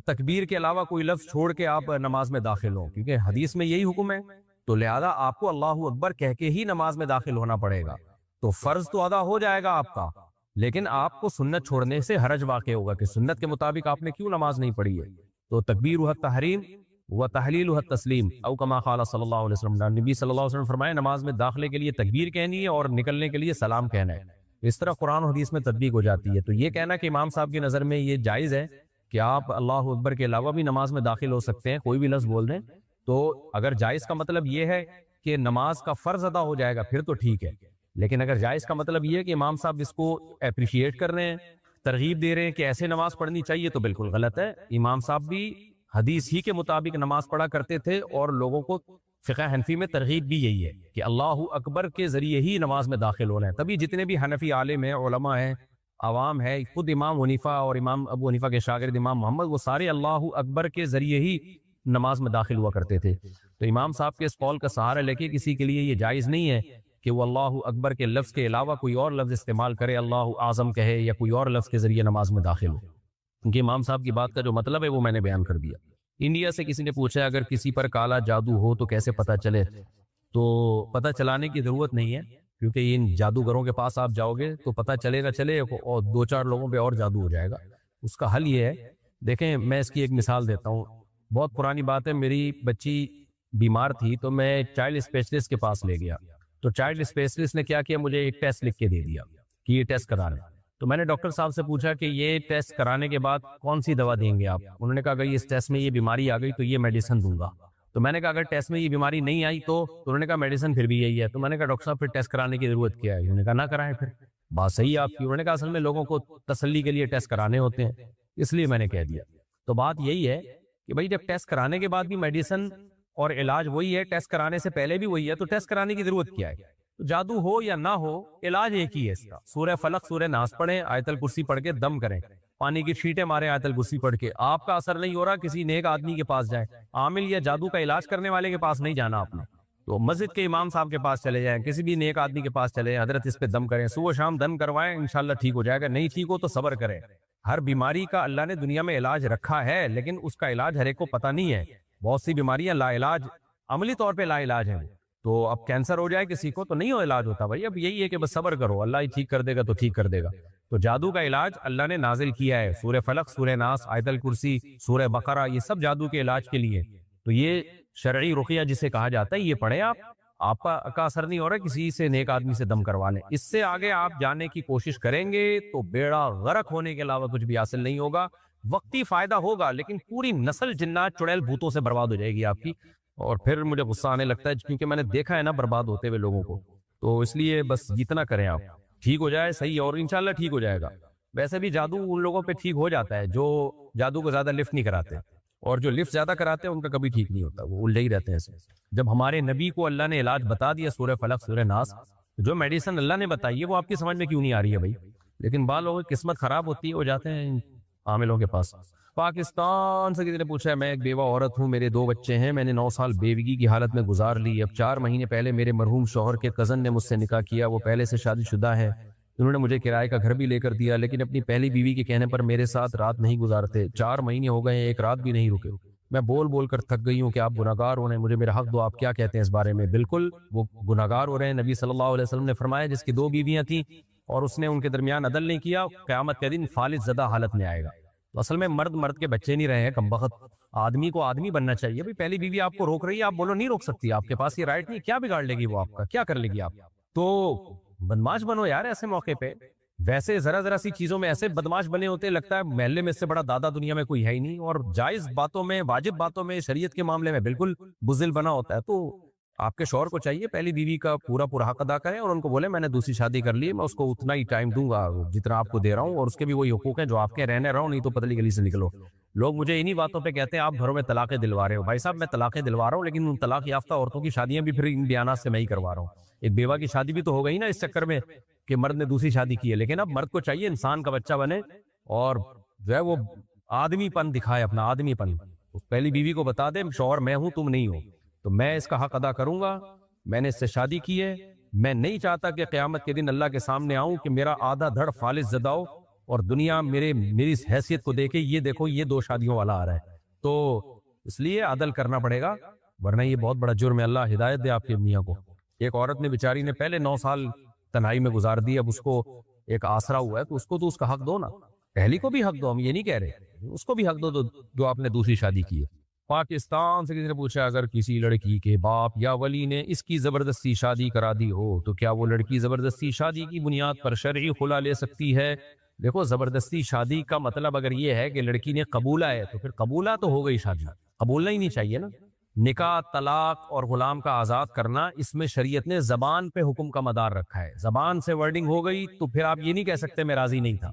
تکبیر کے علاوہ کوئی لفظ چھوڑ کے آپ نماز میں داخل ہوں، کیونکہ حدیث میں یہی حکم ہے، تو لہذا آپ کو اللہ اکبر کہہ کے ہی نماز میں داخل ہونا پڑے گا۔ تو فرض تو ادا ہو جائے گا آپ کا، لیکن آپ کو سنت چھوڑنے سے حرج واقع ہوگا کہ سنت کے مطابق آپ نے کیوں نماز نہیں پڑھی ہے۔ تو تکبیر التحریم و تحلیل التسلیم، او کما قال صلی اللہ علیہ وسلم، نبی صلی اللہ علیہ وسلم فرمایا نماز میں داخلے کے لیے تکبیر کہنی ہے اور نکلنے کے لیے سلام کہنا ہے۔ اس طرح قرآن و حدیث میں تطبیق ہو جاتی ہے۔ تو یہ کہنا کہ امام صاحب کی نظر میں یہ جائز ہے کہ آپ اللہ اکبر کے علاوہ بھی نماز میں داخل ہو سکتے ہیں، کوئی بھی لفظ بول دیں، تو اگر جائز کا مطلب یہ ہے کہ نماز کا فرض ادا ہو جائے گا پھر تو ٹھیک ہے، لیکن اگر جائز کا مطلب یہ ہے کہ امام صاحب اس کو اپریشیٹ کر رہے ہیں، ترغیب دے رہے ہیں کہ ایسے نماز پڑھنی چاہیے، تو بالکل غلط ہے۔ امام صاحب بھی حدیث ہی کے مطابق نماز پڑھا کرتے تھے اور لوگوں کو فقہ حنفی میں ترغیب بھی یہی ہے کہ اللہ اکبر کے ذریعے ہی نماز میں داخل ہونا ہے۔ تبھی جتنے بھی حنفی عالم ہیں، علماء ہیں، عوام ہے، خود امام حنیفہ اور امام ابو حنیفہ کے شاگرد امام محمد، وہ سارے اللہ اکبر کے ذریعے ہی نماز میں داخل ہوا کرتے تھے۔ تو امام صاحب کے اس قول کا سہارا لے کے کسی کے لیے یہ جائز نہیں ہے کہ وہ اللہ اکبر کے لفظ کے علاوہ کوئی اور لفظ استعمال کرے، اللہ اعظم کہے یا کوئی اور لفظ کے ذریعے نماز میں داخل ہو، کیونکہ امام صاحب کی بات کا جو مطلب ہے وہ میں نے بیان کر دیا۔ انڈیا سے کسی نے پوچھا اگر کسی پر کالا جادو ہو تو کیسے پتہ چلے؟ تو پتہ چلانے کی ضرورت نہیں ہے، کیونکہ ان جادوگروں کے پاس آپ جاؤ گے تو پتہ چلے نہ چلے اور دو چار لوگوں پہ اور جادو ہو جائے گا۔ اس کا حل یہ ہے، دیکھیں میں اس کی ایک مثال دیتا ہوں، بہت پرانی بات ہے، میری بچی بیمار تھی تو میں چائلڈ اسپیشلسٹ کے پاس لے گیا، تو چائلڈ اسپیشلسٹ نے کیا کیا، مجھے ایک ٹیسٹ لکھ کے دے دیا کہ یہ ٹیسٹ کرانا۔ تو میں نے ڈاکٹر صاحب سے پوچھا کہ یہ ٹیسٹ کرانے کے بعد کون سی دوا دیں گے آپ؟ انہوں نے کہا اگر اس ٹیسٹ میں یہ بیماری آ گئی تو یہ میڈیسن دوں گا۔ تو میں نے کہا اگر ٹیسٹ میں یہ بیماری نہیں آئی تو انہوں نے کہا میڈیسن پھر بھی یہی ہے۔ تو میں نے کہا ڈاکٹر صاحب پھر ٹیسٹ کرانے کی ضرورت کیا ہے؟ انہوں نے کہا نہ کرائیں، پھر بات صحیح ہے آپ کی۔ انہوں نے کہا اصل میں لوگوں کو تسلی کے لیے ٹیسٹ کرانے ہوتے ہیں، اس لیے میں نے کہہ دیا۔ تو بات یہی ہے کہ بھائی جب ٹیسٹ کرانے کے بعد بھی میڈیسن اور علاج وہی ہے، ٹیسٹ کرانے سے پہلے بھی وہی ہے، تو ٹیسٹ کرانے کی ضرورت کیا ہے؟ تو جادو ہو یا نہ ہو، علاج ایک ہی ہے اس کا، سورہ فلق سورہ ناس پڑھیں، آیت الکرسی پڑھ کے دم کریں، پانی کی چھینٹیں ماریں آیت الکرسی پڑھ کے۔ آپ کا اثر نہیں ہو رہا، کسی نیک آدمی کے پاس جائیں، عامل یا جادو کا علاج کرنے والے کے پاس نہیں جانا آپ نے، تو مسجد کے امام صاحب کے پاس چلے جائیں، کسی بھی نیک آدمی کے پاس چلے جائیں، حضرت اس پہ دم کریں، صبح شام دم کروائیں، انشاءاللہ ٹھیک ہو جائے گا۔ نہیں ٹھیک ہو تو صبر کریں۔ ہر بیماری کا اللہ نے دنیا میں علاج رکھا ہے، لیکن اس کا علاج ہر ایک کو پتہ نہیں ہے۔ بہت سی بیماریاں لا علاج، عملی طور پہ لا علاج ہیں، تو اب کینسر ہو جائے کسی کو تو نہیں ہو علاج ہوتا بھائی، اب یہی ہے کہ بس صبر کرو، اللہ ہی ٹھیک کر دے گا تو ٹھیک کر دے گا۔ تو جادو کا علاج اللہ نے نازل کیا ہے، سورہ فلق سورہ ناس آیت الکرسی سورہ بقرہ، یہ سب جادو کے علاج کے لیے۔ تو یہ شرعی رقیہ جسے کہا جاتا ہے، یہ پڑھیں آپ کا اثر نہیں ہو رہا کسی سے نیک آدمی سے دم کروا لیں۔ اس سے آگے آپ جانے کی کوشش کریں گے تو بیڑا غرق ہونے کے علاوہ کچھ بھی حاصل نہیں ہوگا۔ وقتی فائدہ ہوگا لیکن پوری نسل جنات چڑیل بھوتوں سے برباد ہو جائے گی آپ کی، اور پھر مجھے غصہ آنے لگتا ہے کیونکہ میں نے دیکھا ہے نا برباد ہوتے ہوئے لوگوں کو۔ تو اس لیے بس جتنا کریں آپ، ٹھیک ہو جائے صحیح، اور انشاءاللہ ٹھیک ہو جائے گا۔ ویسے بھی جادو ان لوگوں پہ ٹھیک ہو جاتا ہے جو جادو کو زیادہ لفٹ نہیں کراتے، اور جو لفٹ زیادہ کراتے ہیں ان کا کبھی ٹھیک نہیں ہوتا، وہ الجھے ہی رہتے ہیں۔ جب ہمارے نبی کو اللہ نے علاج بتا دیا سورہ فلق سورہ ناس، جو میڈیسن اللہ نے بتائی ہے وہ آپ کی سمجھ میں کیوں نہیں آ رہی ہے بھائی؟ لیکن بعض لوگوں کی قسمت خراب ہوتی ہے، وہ جاتے ہیں عاملوں کے پاس۔ پاکستان سے کسی نے پوچھا ہے، میں ایک بیوہ عورت ہوں، میرے 2 بچے ہیں، میں نے 9 سال بیوگی کی حالت میں گزار لی۔ اب 4 مہینے پہلے میرے مرحوم شوہر کے کزن نے مجھ سے نکاح کیا، وہ پہلے سے شادی شدہ ہے، انہوں نے مجھے کرائے کا گھر بھی لے کر دیا، لیکن اپنی پہلی بیوی کے کہنے پر میرے ساتھ رات نہیں گزارتے۔ 4 مہینے ہو گئے ہیں، ایک رات بھی نہیں رکے۔ میں بول بول کر تھک گئی ہوں کہ آپ گناہگار ہو رہے ہیں، مجھے میرا حق دو، آپ کیا کہتے ہیں اس بارے میں؟ بالکل وہ گناہگار ہو رہے ہیں۔ نبی صلی اللہ علیہ وسلم نے فرمایا جس کی 2 بیویاں تھیں اور اس نے ان کے درمیان عدل نہیں کیا، قیامت کے دن فالج زدہ حالت میں آئے گا۔ تو اصل میں مرد کے بچے نہیں رہے ہیں، کم بخت آدمی کو آدمی بننا چاہیے۔ بھائی پہلی بیوی آپ کو روک رہی ہے، آپ بولو نہیں روک سکتی، آپ کے پاس یہ رائٹ نہیں، کیا بگاڑ لے گی وہ آپ کا، کیا کر لے گی آپ؟ تو بدماش بنو یار ایسے موقع پہ۔ ویسے ذرا سی چیزوں میں ایسے بدماش بنے ہوتے، لگتا ہے محلے میں اس سے بڑا دادا دنیا میں کوئی ہے ہی نہیں، اور جائز باتوں میں، واجب باتوں میں، شریعت کے معاملے میں بالکل بزدل بنا ہوتا ہے۔ تو آپ کے شوہر کو چاہیے پہلی بیوی کا پورا حق ادا کریں، اور ان کو بولیں میں نے دوسری شادی کر لی، میں اس کو اتنا ہی ٹائم دوں گا جتنا آپ کو دے رہا ہوں، اور اس کے بھی وہی حقوق ہیں جو آپ کے، رہنے رہو نہیں تو پتلی گلی سے نکلو۔ لوگ مجھے انہی باتوں پہ کہتے ہیں آپ گھروں میں طلاقیں دلوا رہے ہو. بھائی صاحب میں طلاقیں دلوا رہا ہوں لیکن ان طلاق یافتہ عورتوں کی شادیاں بھی پھر ان بیانات سے میں ہی کروا رہا ہوں. ایک بیوہ کی شادی بھی تو ہو گئی نا اس چکر میں کہ مرد نے دوسری شادی کی ہے. لیکن اب مرد کو چاہیے انسان کا بچہ بنے اور جو ہے وہ آدمی پن دکھائے، اپنا آدمی پن. پہلی بیوی کو بتا دے شوہر میں ہوں تم نہیں ہو، تو میں اس کا حق ادا کروں گا، میں نے اس سے شادی کی ہے، میں نہیں چاہتا کہ قیامت کے دن اللہ کے سامنے آؤں کہ میرا آدھا دھڑ فالس زدہ ہو اور دنیا میری اس حیثیت کو دیکھے یہ دیکھو یہ 2 شادیوں والا آ رہا ہے. تو اس لیے عدل کرنا پڑے گا ورنہ یہ بہت بڑا جرم ہے. اللہ ہدایت دے آپ کی میاں کو. ایک عورت نے بیچاری نے پہلے 9 سال تنہائی میں گزار دی، اب اس کو ایک آسرا ہوا ہے تو اس کو تو اس کا حق دو نا. پہلی کو بھی حق دو، ہم یہ نہیں کہہ رہے، اس کو بھی حق دو جو آپ نے دوسری شادی کی ہے. پاکستان سے کسی نے پوچھا اگر کسی لڑکی کے باپ یا ولی نے اس کی زبردستی شادی کرا دی ہو تو کیا وہ لڑکی زبردستی شادی کی بنیاد پر شرعی خلا لے سکتی ہے؟ دیکھو زبردستی شادی کا مطلب اگر یہ ہے کہ لڑکی نے قبولا ہے تو پھر قبولا تو ہو گئی شادی، قبولنا ہی نہیں چاہیے نا. نکاح، طلاق اور غلام کا آزاد کرنا، اس میں شریعت نے زبان پہ حکم کا مدار رکھا ہے. زبان سے ورڈنگ ہو گئی تو پھر آپ یہ نہیں کہہ سکتے میں راضی نہیں تھا،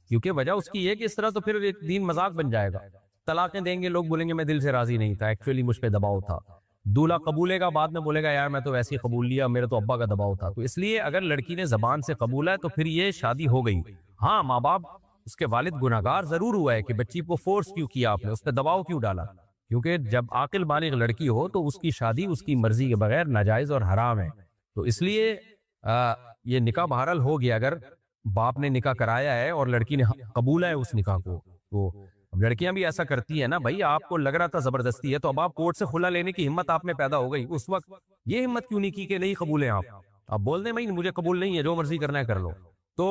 کیونکہ وجہ اس کی یہ کہ اس طرح تو پھر ایک دین مذاق بن جائے گا. طلاقیں دیں گے لوگ بولیں گے میں دل سے راضی نہیں تھا، ایکچولی مجھ پہ دباؤ تھا. دولہا قبولے گا بعد میں بولے گا یار میں تو ویسے ہی قبول لیا، میرے تو ابا کا دباؤ تھا. تو اس لیے اگر لڑکی نے زبان سے قبولا ہے تو پھر یہ شادی ہو گئی. ہاں ماں باپ اس کے والد گناہگار ضرور ہوا ہے کہ بچی کو فورس کیوں کیا آپ نے، اس پہ دباؤ کیوں ڈالا، کیونکہ جب عاقل بالغ لڑکی ہو تو اس کی شادی اس کی مرضی کے بغیر ناجائز اور حرام ہے. تو اس لیے یہ نکاح بہرحال ہو گیا. اگر باپ نے نکاح کرایا ہے اور لڑکی نے قبولا ہے اس نکاح کو، تو اب لڑکیاں بھی ایسا کرتی ہیں نا، بھائی آپ کو لگ رہا تھا زبردستی ہے تو اب آپ کورٹ سے خلا لینے کی ہمت آپ میں پیدا ہو گئی. اس وقت یہ ہمت کیوں نہیں کی کہ نہیں قبول ہیں آپ بول دیں بھائی مجھے قبول نہیں ہے، جو مرضی کرنا ہے کر لو. تو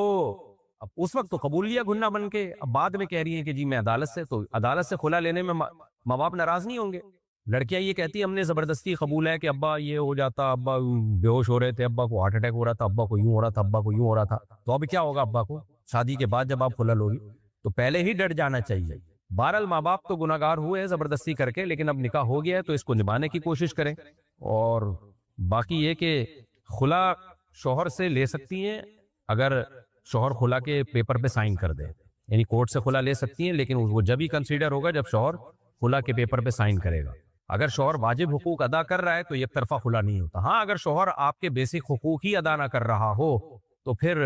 اب اس وقت تو قبول لیا گناہ بن کے، اب بعد میں کہہ رہی ہیں کہ جی میں عدالت سے، تو عدالت سے خلا لینے میں ماں باپ ناراض نہیں ہوں گے. لڑکیاں یہ کہتی ہیں ہم نے زبردستی قبول ہے کہ ابا یہ ہو جاتا، ابا بے ہوش ہو رہے تھے، ابا کو ہارٹ اٹیک ہو رہا تھا، ابا کو یوں ہو رہا تھا، ابا کو یوں ہو رہا تھا، تو اب کیا ہوگا ابا کو شادی کے بعد جب آپ خلا لوگی؟ تو پہلے ہی ڈٹ جانا چاہیے. بہرحال ماں باپ تو گناہگار ہوئے ہیں زبردستی کر کے، لیکن اب نکاح ہو گیا ہے تو اس کو نبھانے کی کوشش کریں. اور باقی یہ کہ خلا شوہر سے لے سکتی ہیں اگر شوہر خلا کے پیپر پہ سائن کر دے، یعنی کورٹ سے خلا لے سکتی ہیں لیکن وہ جب ہی کنسیڈر ہوگا جب شوہر خلا کے پیپر پہ سائن کرے گا. اگر شوہر واجب حقوق ادا کر رہا ہے تو یک طرفہ خلا نہیں ہوتا. ہاں اگر شوہر آپ کے بیسک حقوق ہی ادا نہ کر رہا ہو تو پھر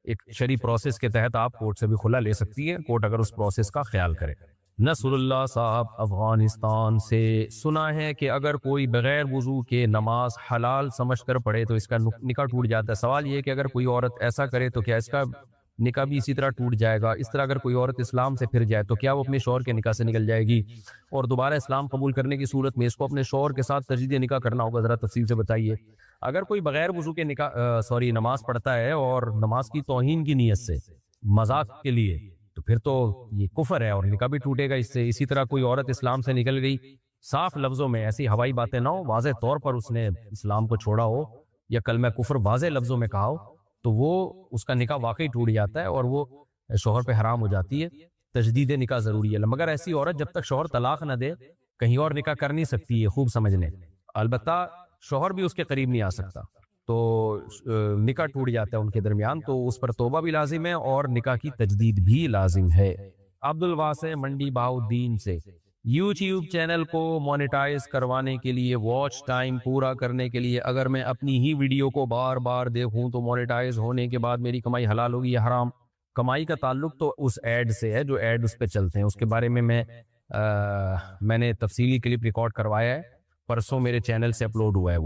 ایک شرعی پروسیس کے تحت آپ کورٹ سے بھی خلا لے سکتی ہیں، کورٹ اگر اس پروسیس کا خیال کرے. نصر اللہ صاحب افغانستان سے، سنا ہے کہ اگر کوئی بغیر وضو کے نماز حلال سمجھ کر پڑھے تو اس کا نکاح ٹوٹ جاتا ہے. سوال یہ کہ اگر کوئی عورت ایسا کرے تو کیا اس کا نکاح بھی اسی طرح ٹوٹ جائے گا؟ اس طرح اگر کوئی عورت اسلام سے پھر جائے تو کیا وہ اپنے شوہر کے نکاح سے نکل جائے گی؟ اور دوبارہ اسلام قبول کرنے کی صورت میں اس کو اپنے شوہر کے ساتھ تجدید نکاح کرنا ہوگا؟ ذرا تفصیل سے بتائیے. اگر کوئی بغیر وضو کے نماز پڑھتا ہے اور نماز کی توہین کی نیت سے، مذاق کے لیے، تو پھر تو یہ کفر ہے اور نکاح بھی ٹوٹے گا اس سے. اسی طرح کوئی عورت اسلام سے نکل گئی، صاف لفظوں میں، ایسی ہوائی باتیں نہ ہو، واضح طور پر اس نے اسلام کو چھوڑا ہو یا کلمہ کفر واضح لفظوں میں کہا ہو، تو وہ اس کا نکاح واقعی ٹوٹ جاتا ہے اور وہ شوہر پہ حرام ہو جاتی ہے. تجدید نکاح ضروری ہے، مگر ایسی عورت جب تک شوہر طلاق نہ دے کہیں اور نکاح کر نہیں سکتی ہے. خوب سمجھ لیں، البتہ شوہر بھی اس کے قریب نہیں آ سکتا، تو نکاح ٹوٹ جاتا ہے ان کے درمیان، تو اس پر توبہ بھی لازم ہے اور نکاح کی تجدید بھی لازم ہے. عبد الواسع منڈی بہاؤدین سے، یوٹیوب چینل کو مونیٹائز کروانے کے لیے، واچ ٹائم پورا کرنے کے لیے اگر میں اپنی ہی ویڈیو کو بار بار دیکھوں تو مونیٹائز ہونے کے بعد میری کمائی حلال ہوگی یا حرام؟ کمائی کا تعلق تو اس ایڈ سے ہے جو ایڈ اس پہ چلتے ہیں، اس کے بارے میں میں نے تفصیلی کلپ ریکارڈ کروایا ہے، پرسوں میرے چینل سے اپلوڈ ہوا ہے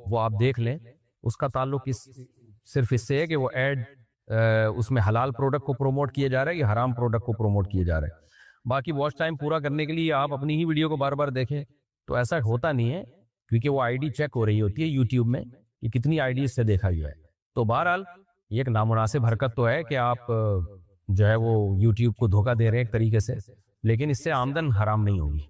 وہ آپ دیکھ لیں. اس کا تعلق صرف اس سے ہے کہ وہ ایڈ اس میں حلال پروڈکٹ کو پروموٹ کیا جا رہا ہے یا حرام پروڈکٹ کو پروموٹ کیا جا رہا ہے. باقی واچ ٹائم پورا کرنے کے لیے آپ اپنی ہی ویڈیو کو بار بار دیکھیں تو ایسا ہوتا نہیں ہے، کیونکہ وہ آئی ڈی چیک ہو رہی ہوتی ہے یوٹیوب میں کہ کتنی آئی ڈی سے دیکھا گیا ہے. تو بہرحال یہ ایک نامناسب حرکت تو ہے کہ آپ جو ہے وہ یوٹیوب کو دھوکہ دے رہے ہیں ایک طریقے سے، لیکن اس سے آمدن حرام نہیں ہوگی.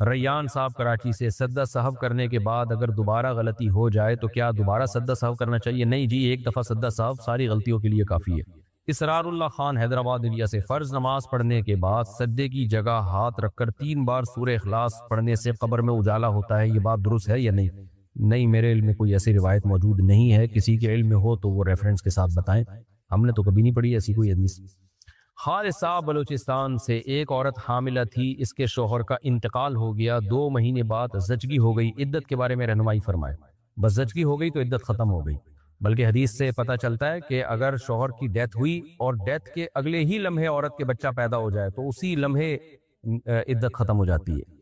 ریان صاحب کراچی سے، سجدہ سہو کرنے کے بعد اگر دوبارہ غلطی ہو جائے تو کیا دوبارہ سجدہ سہو کرنا چاہیے؟ نہیں جی، ایک دفعہ سجدہ سہو ساری غلطیوں کے لیے کافی ہے. اسرار اللہ خان حیدرآباد انڈیا سے، فرض نماز پڑھنے کے بعد سجدے کی جگہ ہاتھ رکھ کر 3 بار سورہ اخلاص پڑھنے سے قبر میں اجالا ہوتا ہے، یہ بات درست ہے یا نہیں؟ نہیں، میرے علم میں کوئی ایسی روایت موجود نہیں ہے. کسی کے علم میں ہو تو وہ ریفرنس کے ساتھ بتائیں، ہم نے تو کبھی نہیں پڑھی ایسی کوئی حدیث. خالصہ بلوچستان سے ایک عورت حاملہ تھی، اس کے شوہر کا انتقال ہو گیا، 2 مہینے بعد زچگی ہو گئی، عدت کے بارے میں رہنمائی فرمائے۔ بس زچگی ہو گئی تو عدت ختم ہو گئی، بلکہ حدیث سے پتہ چلتا ہے کہ اگر شوہر کی ڈیتھ ہوئی اور ڈیتھ کے اگلے ہی لمحے عورت کے بچہ پیدا ہو جائے تو اسی لمحے عدت ختم ہو جاتی ہے۔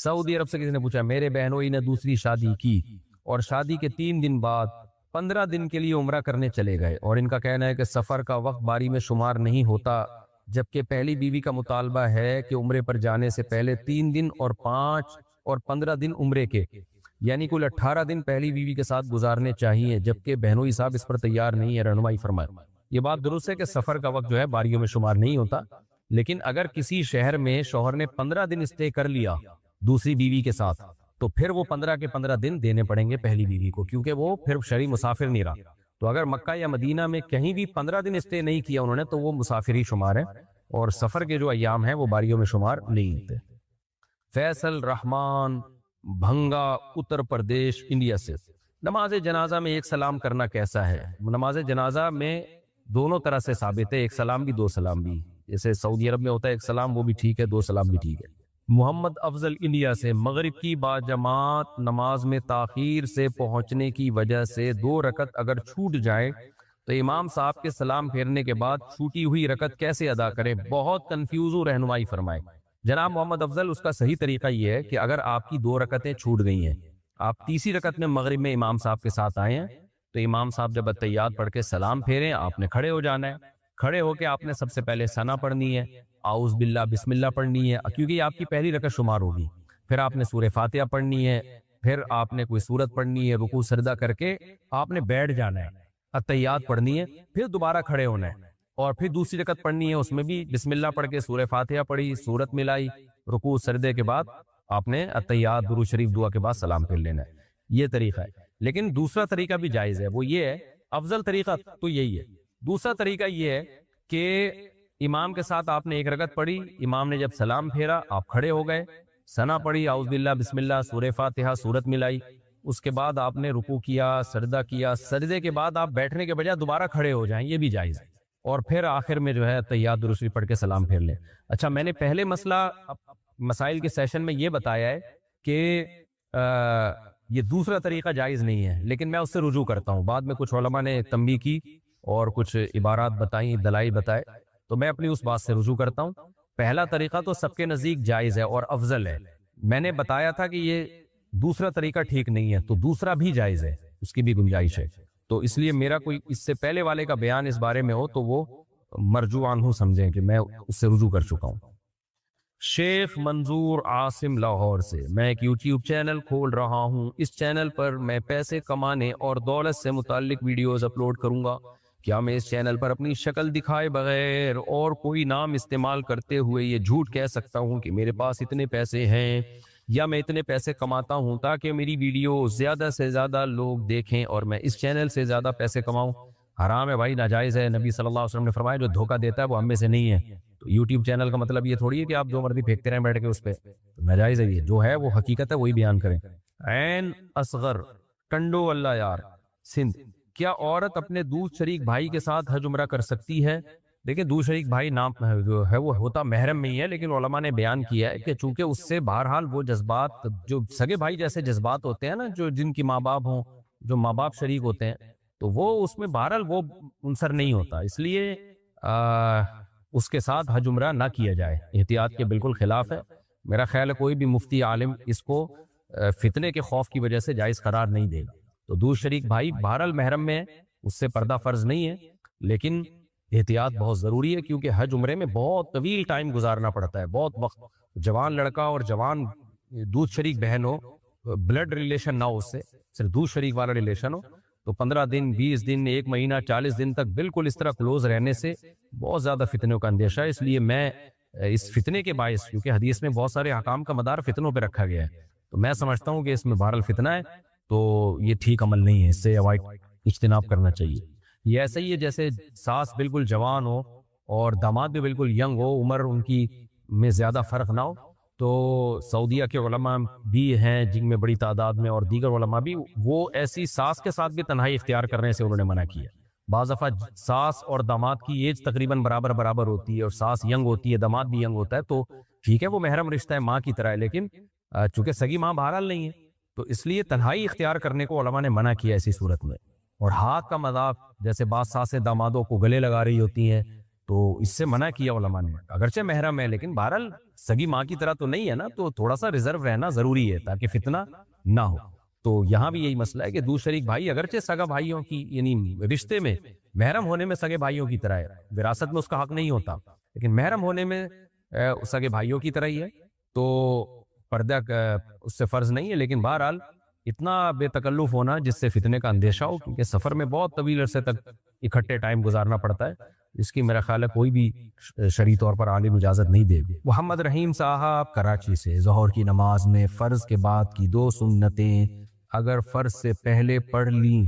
سعودی عرب سے کسی نے پوچھا، میرے بہنوئی نے دوسری شادی کی اور شادی کے 3 دن بعد 15 دن کے لیے عمرہ کرنے چلے گئے، اور ان کا کہنا ہے کہ سفر کا وقت باری میں شمار نہیں ہوتا، جبکہ پہلی بیوی کا مطالبہ ہے کہ عمرے پر جانے سے پہلے 3 دن اور 5 اور 15 دن عمرے کے، یعنی کل 18 دن پہلی بیوی کے ساتھ گزارنے چاہیے، جبکہ بہنوئی صاحب اس پر تیار نہیں ہے، رہنمائی فرمائے۔ یہ بات درست ہے کہ سفر کا وقت جو ہے باریوں میں شمار نہیں ہوتا، لیکن اگر کسی شہر میں شوہر نے 15 دن اسٹے کر لیا دوسری بیوی کے ساتھ تو پھر وہ 15 کے 15 دن دینے پڑیں گے پہلی بیوی کو، کیونکہ وہ پھر شرعی مسافر نہیں رہا۔ تو اگر مکہ یا مدینہ میں کہیں بھی 15 دن اسٹے نہیں کیا انہوں نے تو وہ مسافر ہی شمار ہے، اور سفر کے جو ایام ہیں وہ باریوں میں شمار نہیں ہوتے۔ فیصل رحمان بھنگا اتر پردیش انڈیا سے، نماز جنازہ میں ایک سلام کرنا کیسا ہے؟ نماز جنازہ میں دونوں طرح سے ثابت ہے، ایک سلام بھی 2 سلام بھی، جیسے سعودی عرب میں ہوتا ہے ایک سلام، وہ بھی ٹھیک ہے، 2 سلام بھی ٹھیک ہے۔ محمد افضل انڈیا سے، مغرب کی باجماعت نماز میں تاخیر سے پہنچنے کی وجہ سے 2 رکعت اگر چھوٹ جائے تو امام صاحب کے سلام پھیرنے کے بعد چھوٹی ہوئی رکعت کیسے ادا کریں؟ بہت کنفیوز ہو، رہنمائی فرمائے۔ جناب محمد افضل، اس کا صحیح طریقہ یہ ہے کہ اگر آپ کی 2 رکعتیں چھوٹ گئی ہیں، آپ تیسری رکعت میں مغرب میں امام صاحب کے ساتھ آئے ہیں، تو امام صاحب جب اتحیات پڑھ کے سلام پھیریں آپ نے کھڑے ہو جانا ہے، کھڑے ہو کے آپ نے سب سے پہلے ثنا پڑھنی ہے، اعوذ باللہ بسم اللہ پڑھنی ہے، کیونکہ یہ آپ کی پہلی رکعت شمار ہوگی، پھر آپ نے سورہ فاتحہ پڑھنی ہے، پھر آپ نے کوئی سورت پڑھنی ہے، رکوع سجدہ کر کے آپ نے بیٹھ جانا ہے، اتحیات پڑھنی ہے، پھر دوبارہ کھڑے ہونا ہے، اور پھر دوسری رکعت پڑھنی ہے، اس میں بھی بسم اللہ پڑھ کے سورہ فاتحہ پڑھی، سورت ملائی، رکوع سجدے کے بعد آپ نے اتحیات درود شریف دعا کے بعد سلام پھیر لینا ہے۔ یہ طریقہ ہے، لیکن دوسرا طریقہ بھی جائز ہے، وہ یہ ہے، افضل طریقہ تو یہی ہے۔ دوسرا طریقہ یہ ہے کہ امام کے ساتھ آپ نے 1 رکعت پڑھی، امام نے جب سلام پھیرا آپ کھڑے ہو گئے، ثنا پڑھی، اعوذ باللہ بسم اللہ، سورہ فاتحہ، سورت ملائی، اس کے بعد آپ نے رکوع کیا، سجدہ کیا، سجدے کے بعد آپ بیٹھنے کے بجائے دوبارہ کھڑے ہو جائیں، یہ بھی جائز ہے، اور پھر آخر میں جو ہے تحیات درود شریف پڑھ کے سلام پھیر لیں۔ اچھا، میں نے پہلے مسائل کے سیشن میں یہ بتایا ہے کہ یہ دوسرا طریقہ جائز نہیں ہے، لیکن میں اس سے رجوع کرتا ہوں، بعد میں کچھ علماء نے تنبیہ کی اور کچھ عبارات بتائیں، دلائل بتائے، تو میں اپنی اس بات سے رجوع کرتا ہوں۔ پہلا طریقہ تو سب کے نزدیک جائز ہے اور افضل ہے، میں نے بتایا تھا کہ یہ دوسرا طریقہ ٹھیک نہیں ہے، تو دوسرا بھی جائز ہے، اس کی بھی گنجائش ہے، تو اس لیے میرا کوئی اس سے پہلے والے کا بیان اس بارے میں ہو تو وہ مرجوع عنہ سمجھیں کہ میں اس سے رجوع کر چکا ہوں۔ شیخ منظور عاصم لاہور سے، میں ایک یوٹیوب چینل کھول رہا ہوں، اس چینل پر میں پیسے کمانے اور دولت سے متعلق ویڈیوز اپلوڈ کروں گا، کیا میں اس چینل پر اپنی شکل دکھائے بغیر اور کوئی نام استعمال کرتے ہوئے یہ جھوٹ کہہ سکتا ہوں کہ میرے پاس اتنے پیسے ہیں یا میں اتنے پیسے کماتا ہوں تاکہ میری ویڈیو زیادہ سے زیادہ لوگ دیکھیں اور میں اس چینل سے زیادہ پیسے کماؤں؟ حرام ہے بھائی، ناجائز ہے۔ نبی صلی اللہ علیہ وسلم نے فرمایا جو دھوکہ دیتا ہے وہ ہم میں سے نہیں ہے۔ تو یوٹیوب چینل کا مطلب یہ تھوڑی ہے کہ آپ جو مرضی پھینکتے رہیں بیٹھ کے اس پہ، ناجائز ہے، یہ جو ہے وہ حقیقت ہے وہی بیان کریں۔ عین اصغر کنڈو اللہ یار سندھ، کیا عورت اپنے دودھ شریک بھائی کے ساتھ حج عمرہ کر سکتی ہے؟ دیکھیں، دودھ شریک بھائی نام جو ہے وہ ہوتا محرم میں ہی ہے، لیکن علماء نے بیان کیا ہے کہ چونکہ اس سے بہرحال وہ جذبات جو سگے بھائی جیسے جذبات ہوتے ہیں نا، جو جن کی ماں باپ ہوں، جو ماں باپ شریک ہوتے ہیں، تو وہ اس میں بہرحال وہ عنصر نہیں ہوتا، اس لیے اس کے ساتھ حج عمرہ نہ کیا جائے، احتیاط کے بالکل خلاف ہے۔ میرا خیال ہے کوئی بھی مفتی عالم اس کو فتنے کے خوف کی وجہ سے جائز قرار نہیں دے گا۔ تو دودھ شریک بھائی بہرحال محرم میں اس سے پردہ فرض نہیں ہے، لیکن احتیاط بہت ضروری ہے، کیونکہ حج عمرے میں بہت طویل ٹائم گزارنا پڑتا ہے، بہت وقت۔ جوان لڑکا اور جوان دودھ شریک بہن ہو، بلڈ ریلیشن نہ ہو، اس سے صرف دودھ شریک والا ریلیشن ہو، تو 15 دن 20 دن 1 مہینہ 40 دن تک بالکل اس طرح کلوز رہنے سے بہت زیادہ فتنوں کا اندیشہ ہے۔ اس لیے میں اس فتنے کے باعث، کیونکہ حدیث میں بہت سارے احکام کا مدار فتنوں پہ رکھا گیا ہے، تو میں سمجھتا ہوں کہ اس میں بہرحال فتنہ ہے، تو یہ ٹھیک عمل نہیں ہے، اس سے اوائڈ اجتناب کرنا چاہیے۔ یہ ایسا ہی ہے جیسے ساس بالکل جوان ہو اور داماد بھی بالکل ینگ ہو، عمر ان کی میں زیادہ فرق نہ ہو، تو سعودیہ کے علماء بھی ہیں جن میں بڑی تعداد میں، اور دیگر علماء بھی، وہ ایسی ساس کے ساتھ بھی تنہائی اختیار کرنے سے انہوں نے منع کیا۔ بعض دفعہ ساس اور داماد کی ایج تقریباً برابر ہوتی ہے، اور ساس ینگ ہوتی ہے، داماد بھی ینگ ہوتا ہے، تو ٹھیک ہے وہ محرم رشتہ ہے، ماں کی طرح ہے، لیکن چونکہ سگی ماں بہرحال نہیں ہے، تو اس لیے تنہائی اختیار کرنے کو علماء نے منع کیا ایسی صورت میں۔ اور ہاتھ کا مذاق، جیسے بعض ساسیں دامادوں کو گلے لگا رہی ہوتی ہیں، تو اس سے منع کیا علماء نے، اگرچہ محرم ہے لیکن بہرحال سگی ماں کی طرح تو نہیں ہے نا، تو تھوڑا سا ریزرو رہنا ضروری ہے تاکہ فتنہ نہ ہو۔ تو یہاں بھی یہی مسئلہ ہے کہ دو شریک بھائی اگرچہ سگا بھائیوں کی یعنی رشتے میں محرم ہونے میں سگے بھائیوں کی طرح ہے، وراثت میں اس کا حق نہیں ہوتا، لیکن محرم ہونے میں سگے بھائیوں کی طرح ہی ہے، تو پردہ اس سے فرض نہیں ہے، لیکن بہرحال اتنا بے تکلف ہونا جس سے فتنے کا اندیشہ ہو، کیونکہ سفر میں بہت طویل عرصے تک اکٹھے ٹائم گزارنا پڑتا ہے، اس کی میرا خیال ہے کوئی بھی شرعی طور پر عالم اجازت نہیں دے گی۔ محمد رحیم صاحب کراچی سے، ظہر کی نماز میں فرض کے بعد کی 2 سنتیں اگر فرض سے پہلے پڑھ لیں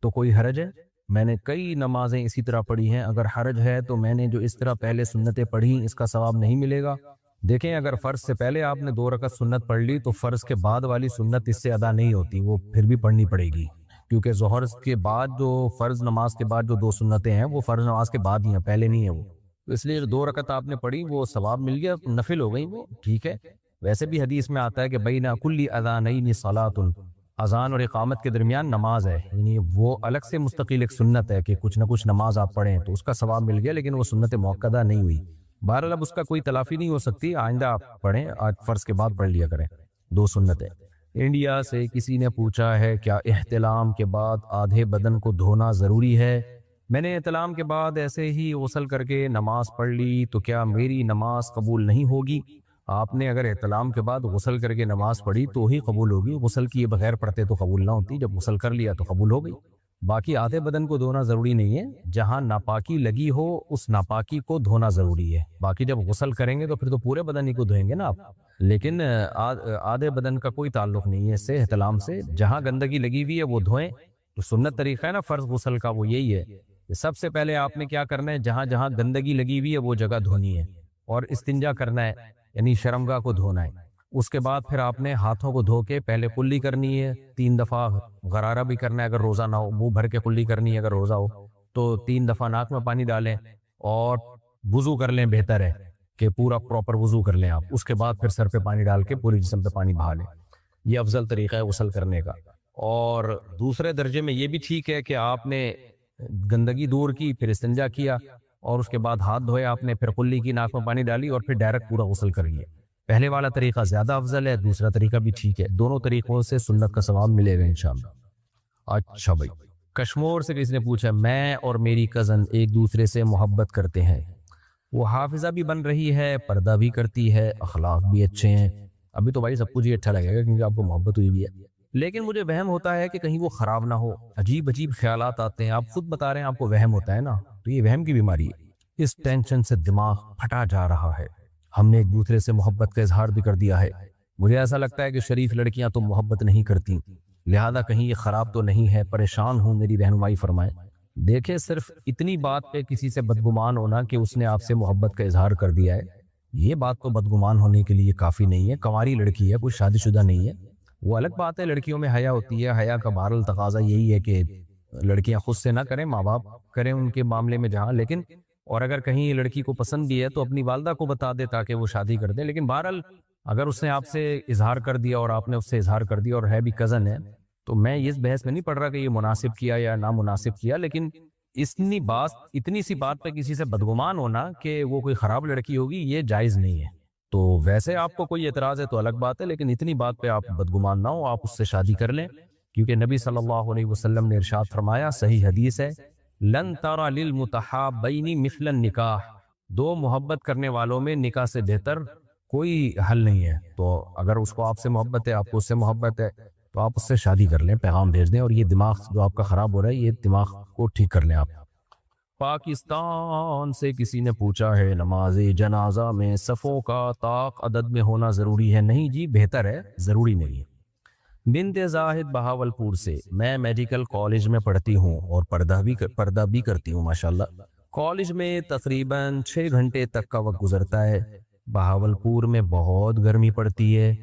تو کوئی حرج ہے؟ میں نے کئی نمازیں اسی طرح پڑھی ہیں، اگر حرج ہے تو میں نے جو اس طرح پہلے سنتیں پڑھی اس کا ثواب نہیں ملے گا؟ دیکھیں اگر فرض سے پہلے آپ نے 2 رکعت سنت پڑھ لی تو فرض کے بعد والی سنت اس سے ادا نہیں ہوتی، وہ پھر بھی پڑھنی پڑے گی، کیونکہ ظہر کے بعد جو فرض نماز کے بعد جو 2 سنتیں ہیں وہ فرض نماز کے بعد ہی ہیں، پہلے نہیں ہے وہ، تو اس لیے 2 رکعت آپ نے پڑھی وہ ثواب مل گیا، نفل ہو گئی وہ، ٹھیک ہے۔ ویسے بھی حدیث میں آتا ہے کہ بین کل اذانین صلاۃ، اذان اور اقامت کے درمیان نماز ہے، یعنی وہ الگ سے مستقل ایک سنت ہے کہ کچھ نہ کچھ نماز آپ پڑھیں تو اس کا ثواب مل گیا، لیکن وہ سنت موقدہ نہیں ہوئی۔ بہرحال اب اس کا کوئی تلافی نہیں ہو سکتی، آئندہ آپ پڑھیں، آج فرض کے بعد پڑھ لیا کریں 2 سنتیں۔ انڈیا سے کسی نے پوچھا ہے کیا احتلام کے بعد آدھے بدن کو دھونا ضروری ہے؟ میں نے احتلام کے بعد ایسے ہی غسل کر کے نماز پڑھ لی تو کیا میری نماز قبول نہیں ہوگی؟ آپ نے اگر احتلام کے بعد غسل کر کے نماز پڑھی تو ہی قبول ہوگی، غسل کیے بغیر پڑھتے تو قبول نہ ہوتی، جب غسل کر لیا تو قبول ہو گئی۔ باقی آدھے بدن کو دھونا ضروری نہیں ہے، جہاں ناپاکی لگی ہو اس ناپاکی کو دھونا ضروری ہے، باقی جب غسل کریں گے تو پھر تو پورے بدن ہی کو دھوئیں گے نا آپ، لیکن آدھے بدن کا کوئی تعلق نہیں ہے اس سے، احتلام سے، جہاں گندگی لگی ہوئی ہے وہ دھوئیں، تو سنت طریقہ ہے نا فرض غسل کا وہ یہی ہے کہ سب سے پہلے آپ نے کیا کرنا ہے، جہاں جہاں گندگی لگی ہوئی ہے وہ جگہ دھونی ہے، اور استنجا کرنا ہے یعنی شرمگاہ کو دھونا ہے، اس کے بعد پھر آپ نے ہاتھوں کو دھو کے پہلے کلی کرنی ہے، 3 دفعہ غرارہ بھی کرنا ہے اگر روزہ نہ ہو، منہ بھر کے کلی کرنی ہے اگر روزہ ہو تو 3 دفعہ ناک میں پانی ڈالیں اور وضو کر لیں، بہتر ہے کہ پورا پراپر وضو کر لیں آپ، اس کے بعد پھر سر پہ پانی ڈال کے پوری جسم پہ پانی بہا لیں، یہ افضل طریقہ ہے غسل کرنے کا۔ اور دوسرے درجے میں یہ بھی ٹھیک ہے کہ آپ نے گندگی دور کی، پھر استنجا کیا اور اس کے بعد ہاتھ دھوئے آپ نے، پھر کلی کی، ناک میں پانی ڈالی اور پھر ڈائریکٹ پورا غسل کر لیا۔ پہلے والا طریقہ زیادہ افضل ہے، دوسرا طریقہ بھی ٹھیک ہے، دونوں طریقوں سے سنت کا ثواب ملے گا انشاءاللہ۔ اچھا بھائی، کشمور سے کسی نے پوچھا میں اور میری کزن ایک دوسرے سے محبت کرتے ہیں، وہ حافظہ بھی بن رہی ہے، پردہ بھی کرتی ہے، اخلاق بھی اچھے ہیں، ابھی تو بھائی سب کچھ ہی اچھا لگے گا کیونکہ آپ کو محبت ہوئی بھی ہے، لیکن مجھے وہم ہوتا ہے کہ کہیں وہ خراب نہ ہو، عجیب عجیب خیالات آتے ہیں، آپ خود بتا رہے ہیں آپ کو وہم ہوتا ہے نا، تو یہ وہم کی بیماری ہے، اس ٹینشن سے دماغ پھٹا جا رہا ہے، ہم نے ایک دوسرے سے محبت کا اظہار بھی کر دیا ہے، مجھے ایسا لگتا ہے کہ شریف لڑکیاں تو محبت نہیں کرتی، لہذا کہیں یہ خراب تو نہیں ہے، پریشان ہوں، میری رہنمائی فرمائیں۔ دیکھیں صرف اتنی بات پہ کسی سے بدگمان ہونا کہ اس نے آپ سے محبت کا اظہار کر دیا ہے، یہ بات تو بدگمان ہونے کے لیے کافی نہیں ہے، کنواری لڑکی ہے، کوئی شادی شدہ نہیں ہے، وہ الگ بات ہے، لڑکیوں میں حیا ہوتی ہے، حیا کا بہرحال تقاضا یہی ہے کہ لڑکیاں خود سے نہ کریں، ماں باپ کریں ان کے معاملے میں جہاں، لیکن اور اگر کہیں لڑکی کو پسند بھی ہے تو اپنی والدہ کو بتا دے تاکہ وہ شادی کر دیں، لیکن بہرحال اگر اس نے آپ سے اظہار کر دیا اور آپ نے اس سے اظہار کر دیا اور ہے بھی کزن ہے، تو میں اس بحث میں نہیں پڑھ رہا کہ یہ مناسب کیا یا نامناسب کیا، لیکن اتنی سی بات پہ کسی سے بدگمان ہونا کہ وہ کوئی خراب لڑکی ہوگی یہ جائز نہیں ہے، تو ویسے آپ کو کوئی اعتراض ہے تو الگ بات ہے، لیکن اتنی بات پہ آپ بدگمان نہ ہو، آپ اس سے شادی کر لیں، کیونکہ نبی صلی اللہ علیہ وسلم نے ارشاد فرمایا، صحیح حدیث ہے، لن ترى للمتحابین مثل النکاح، 2 محبت کرنے والوں میں نکاح سے بہتر کوئی حل نہیں ہے، تو اگر اس کو آپ سے محبت ہے، آپ کو اس سے محبت ہے تو آپ اس سے شادی کر لیں، پیغام بھیج دیں، اور یہ دماغ جو آپ کا خراب ہو رہا ہے یہ دماغ کو ٹھیک کر لیں آپ۔ پاکستان سے کسی نے پوچھا ہے نماز جنازہ میں صفوں کا طاق عدد میں ہونا ضروری ہے؟ نہیں جی، بہتر ہے، ضروری نہیں ہے۔ بنت زاہد بہاولپور سے، میں میڈیکل کالج میں پڑھتی ہوں اور پردہ بھی کرتی ہوں ماشاءاللہ، کالج میں تقریباً 6 گھنٹے تک کا وقت گزرتا ہے، بہاولپور میں بہت گرمی پڑتی ہے،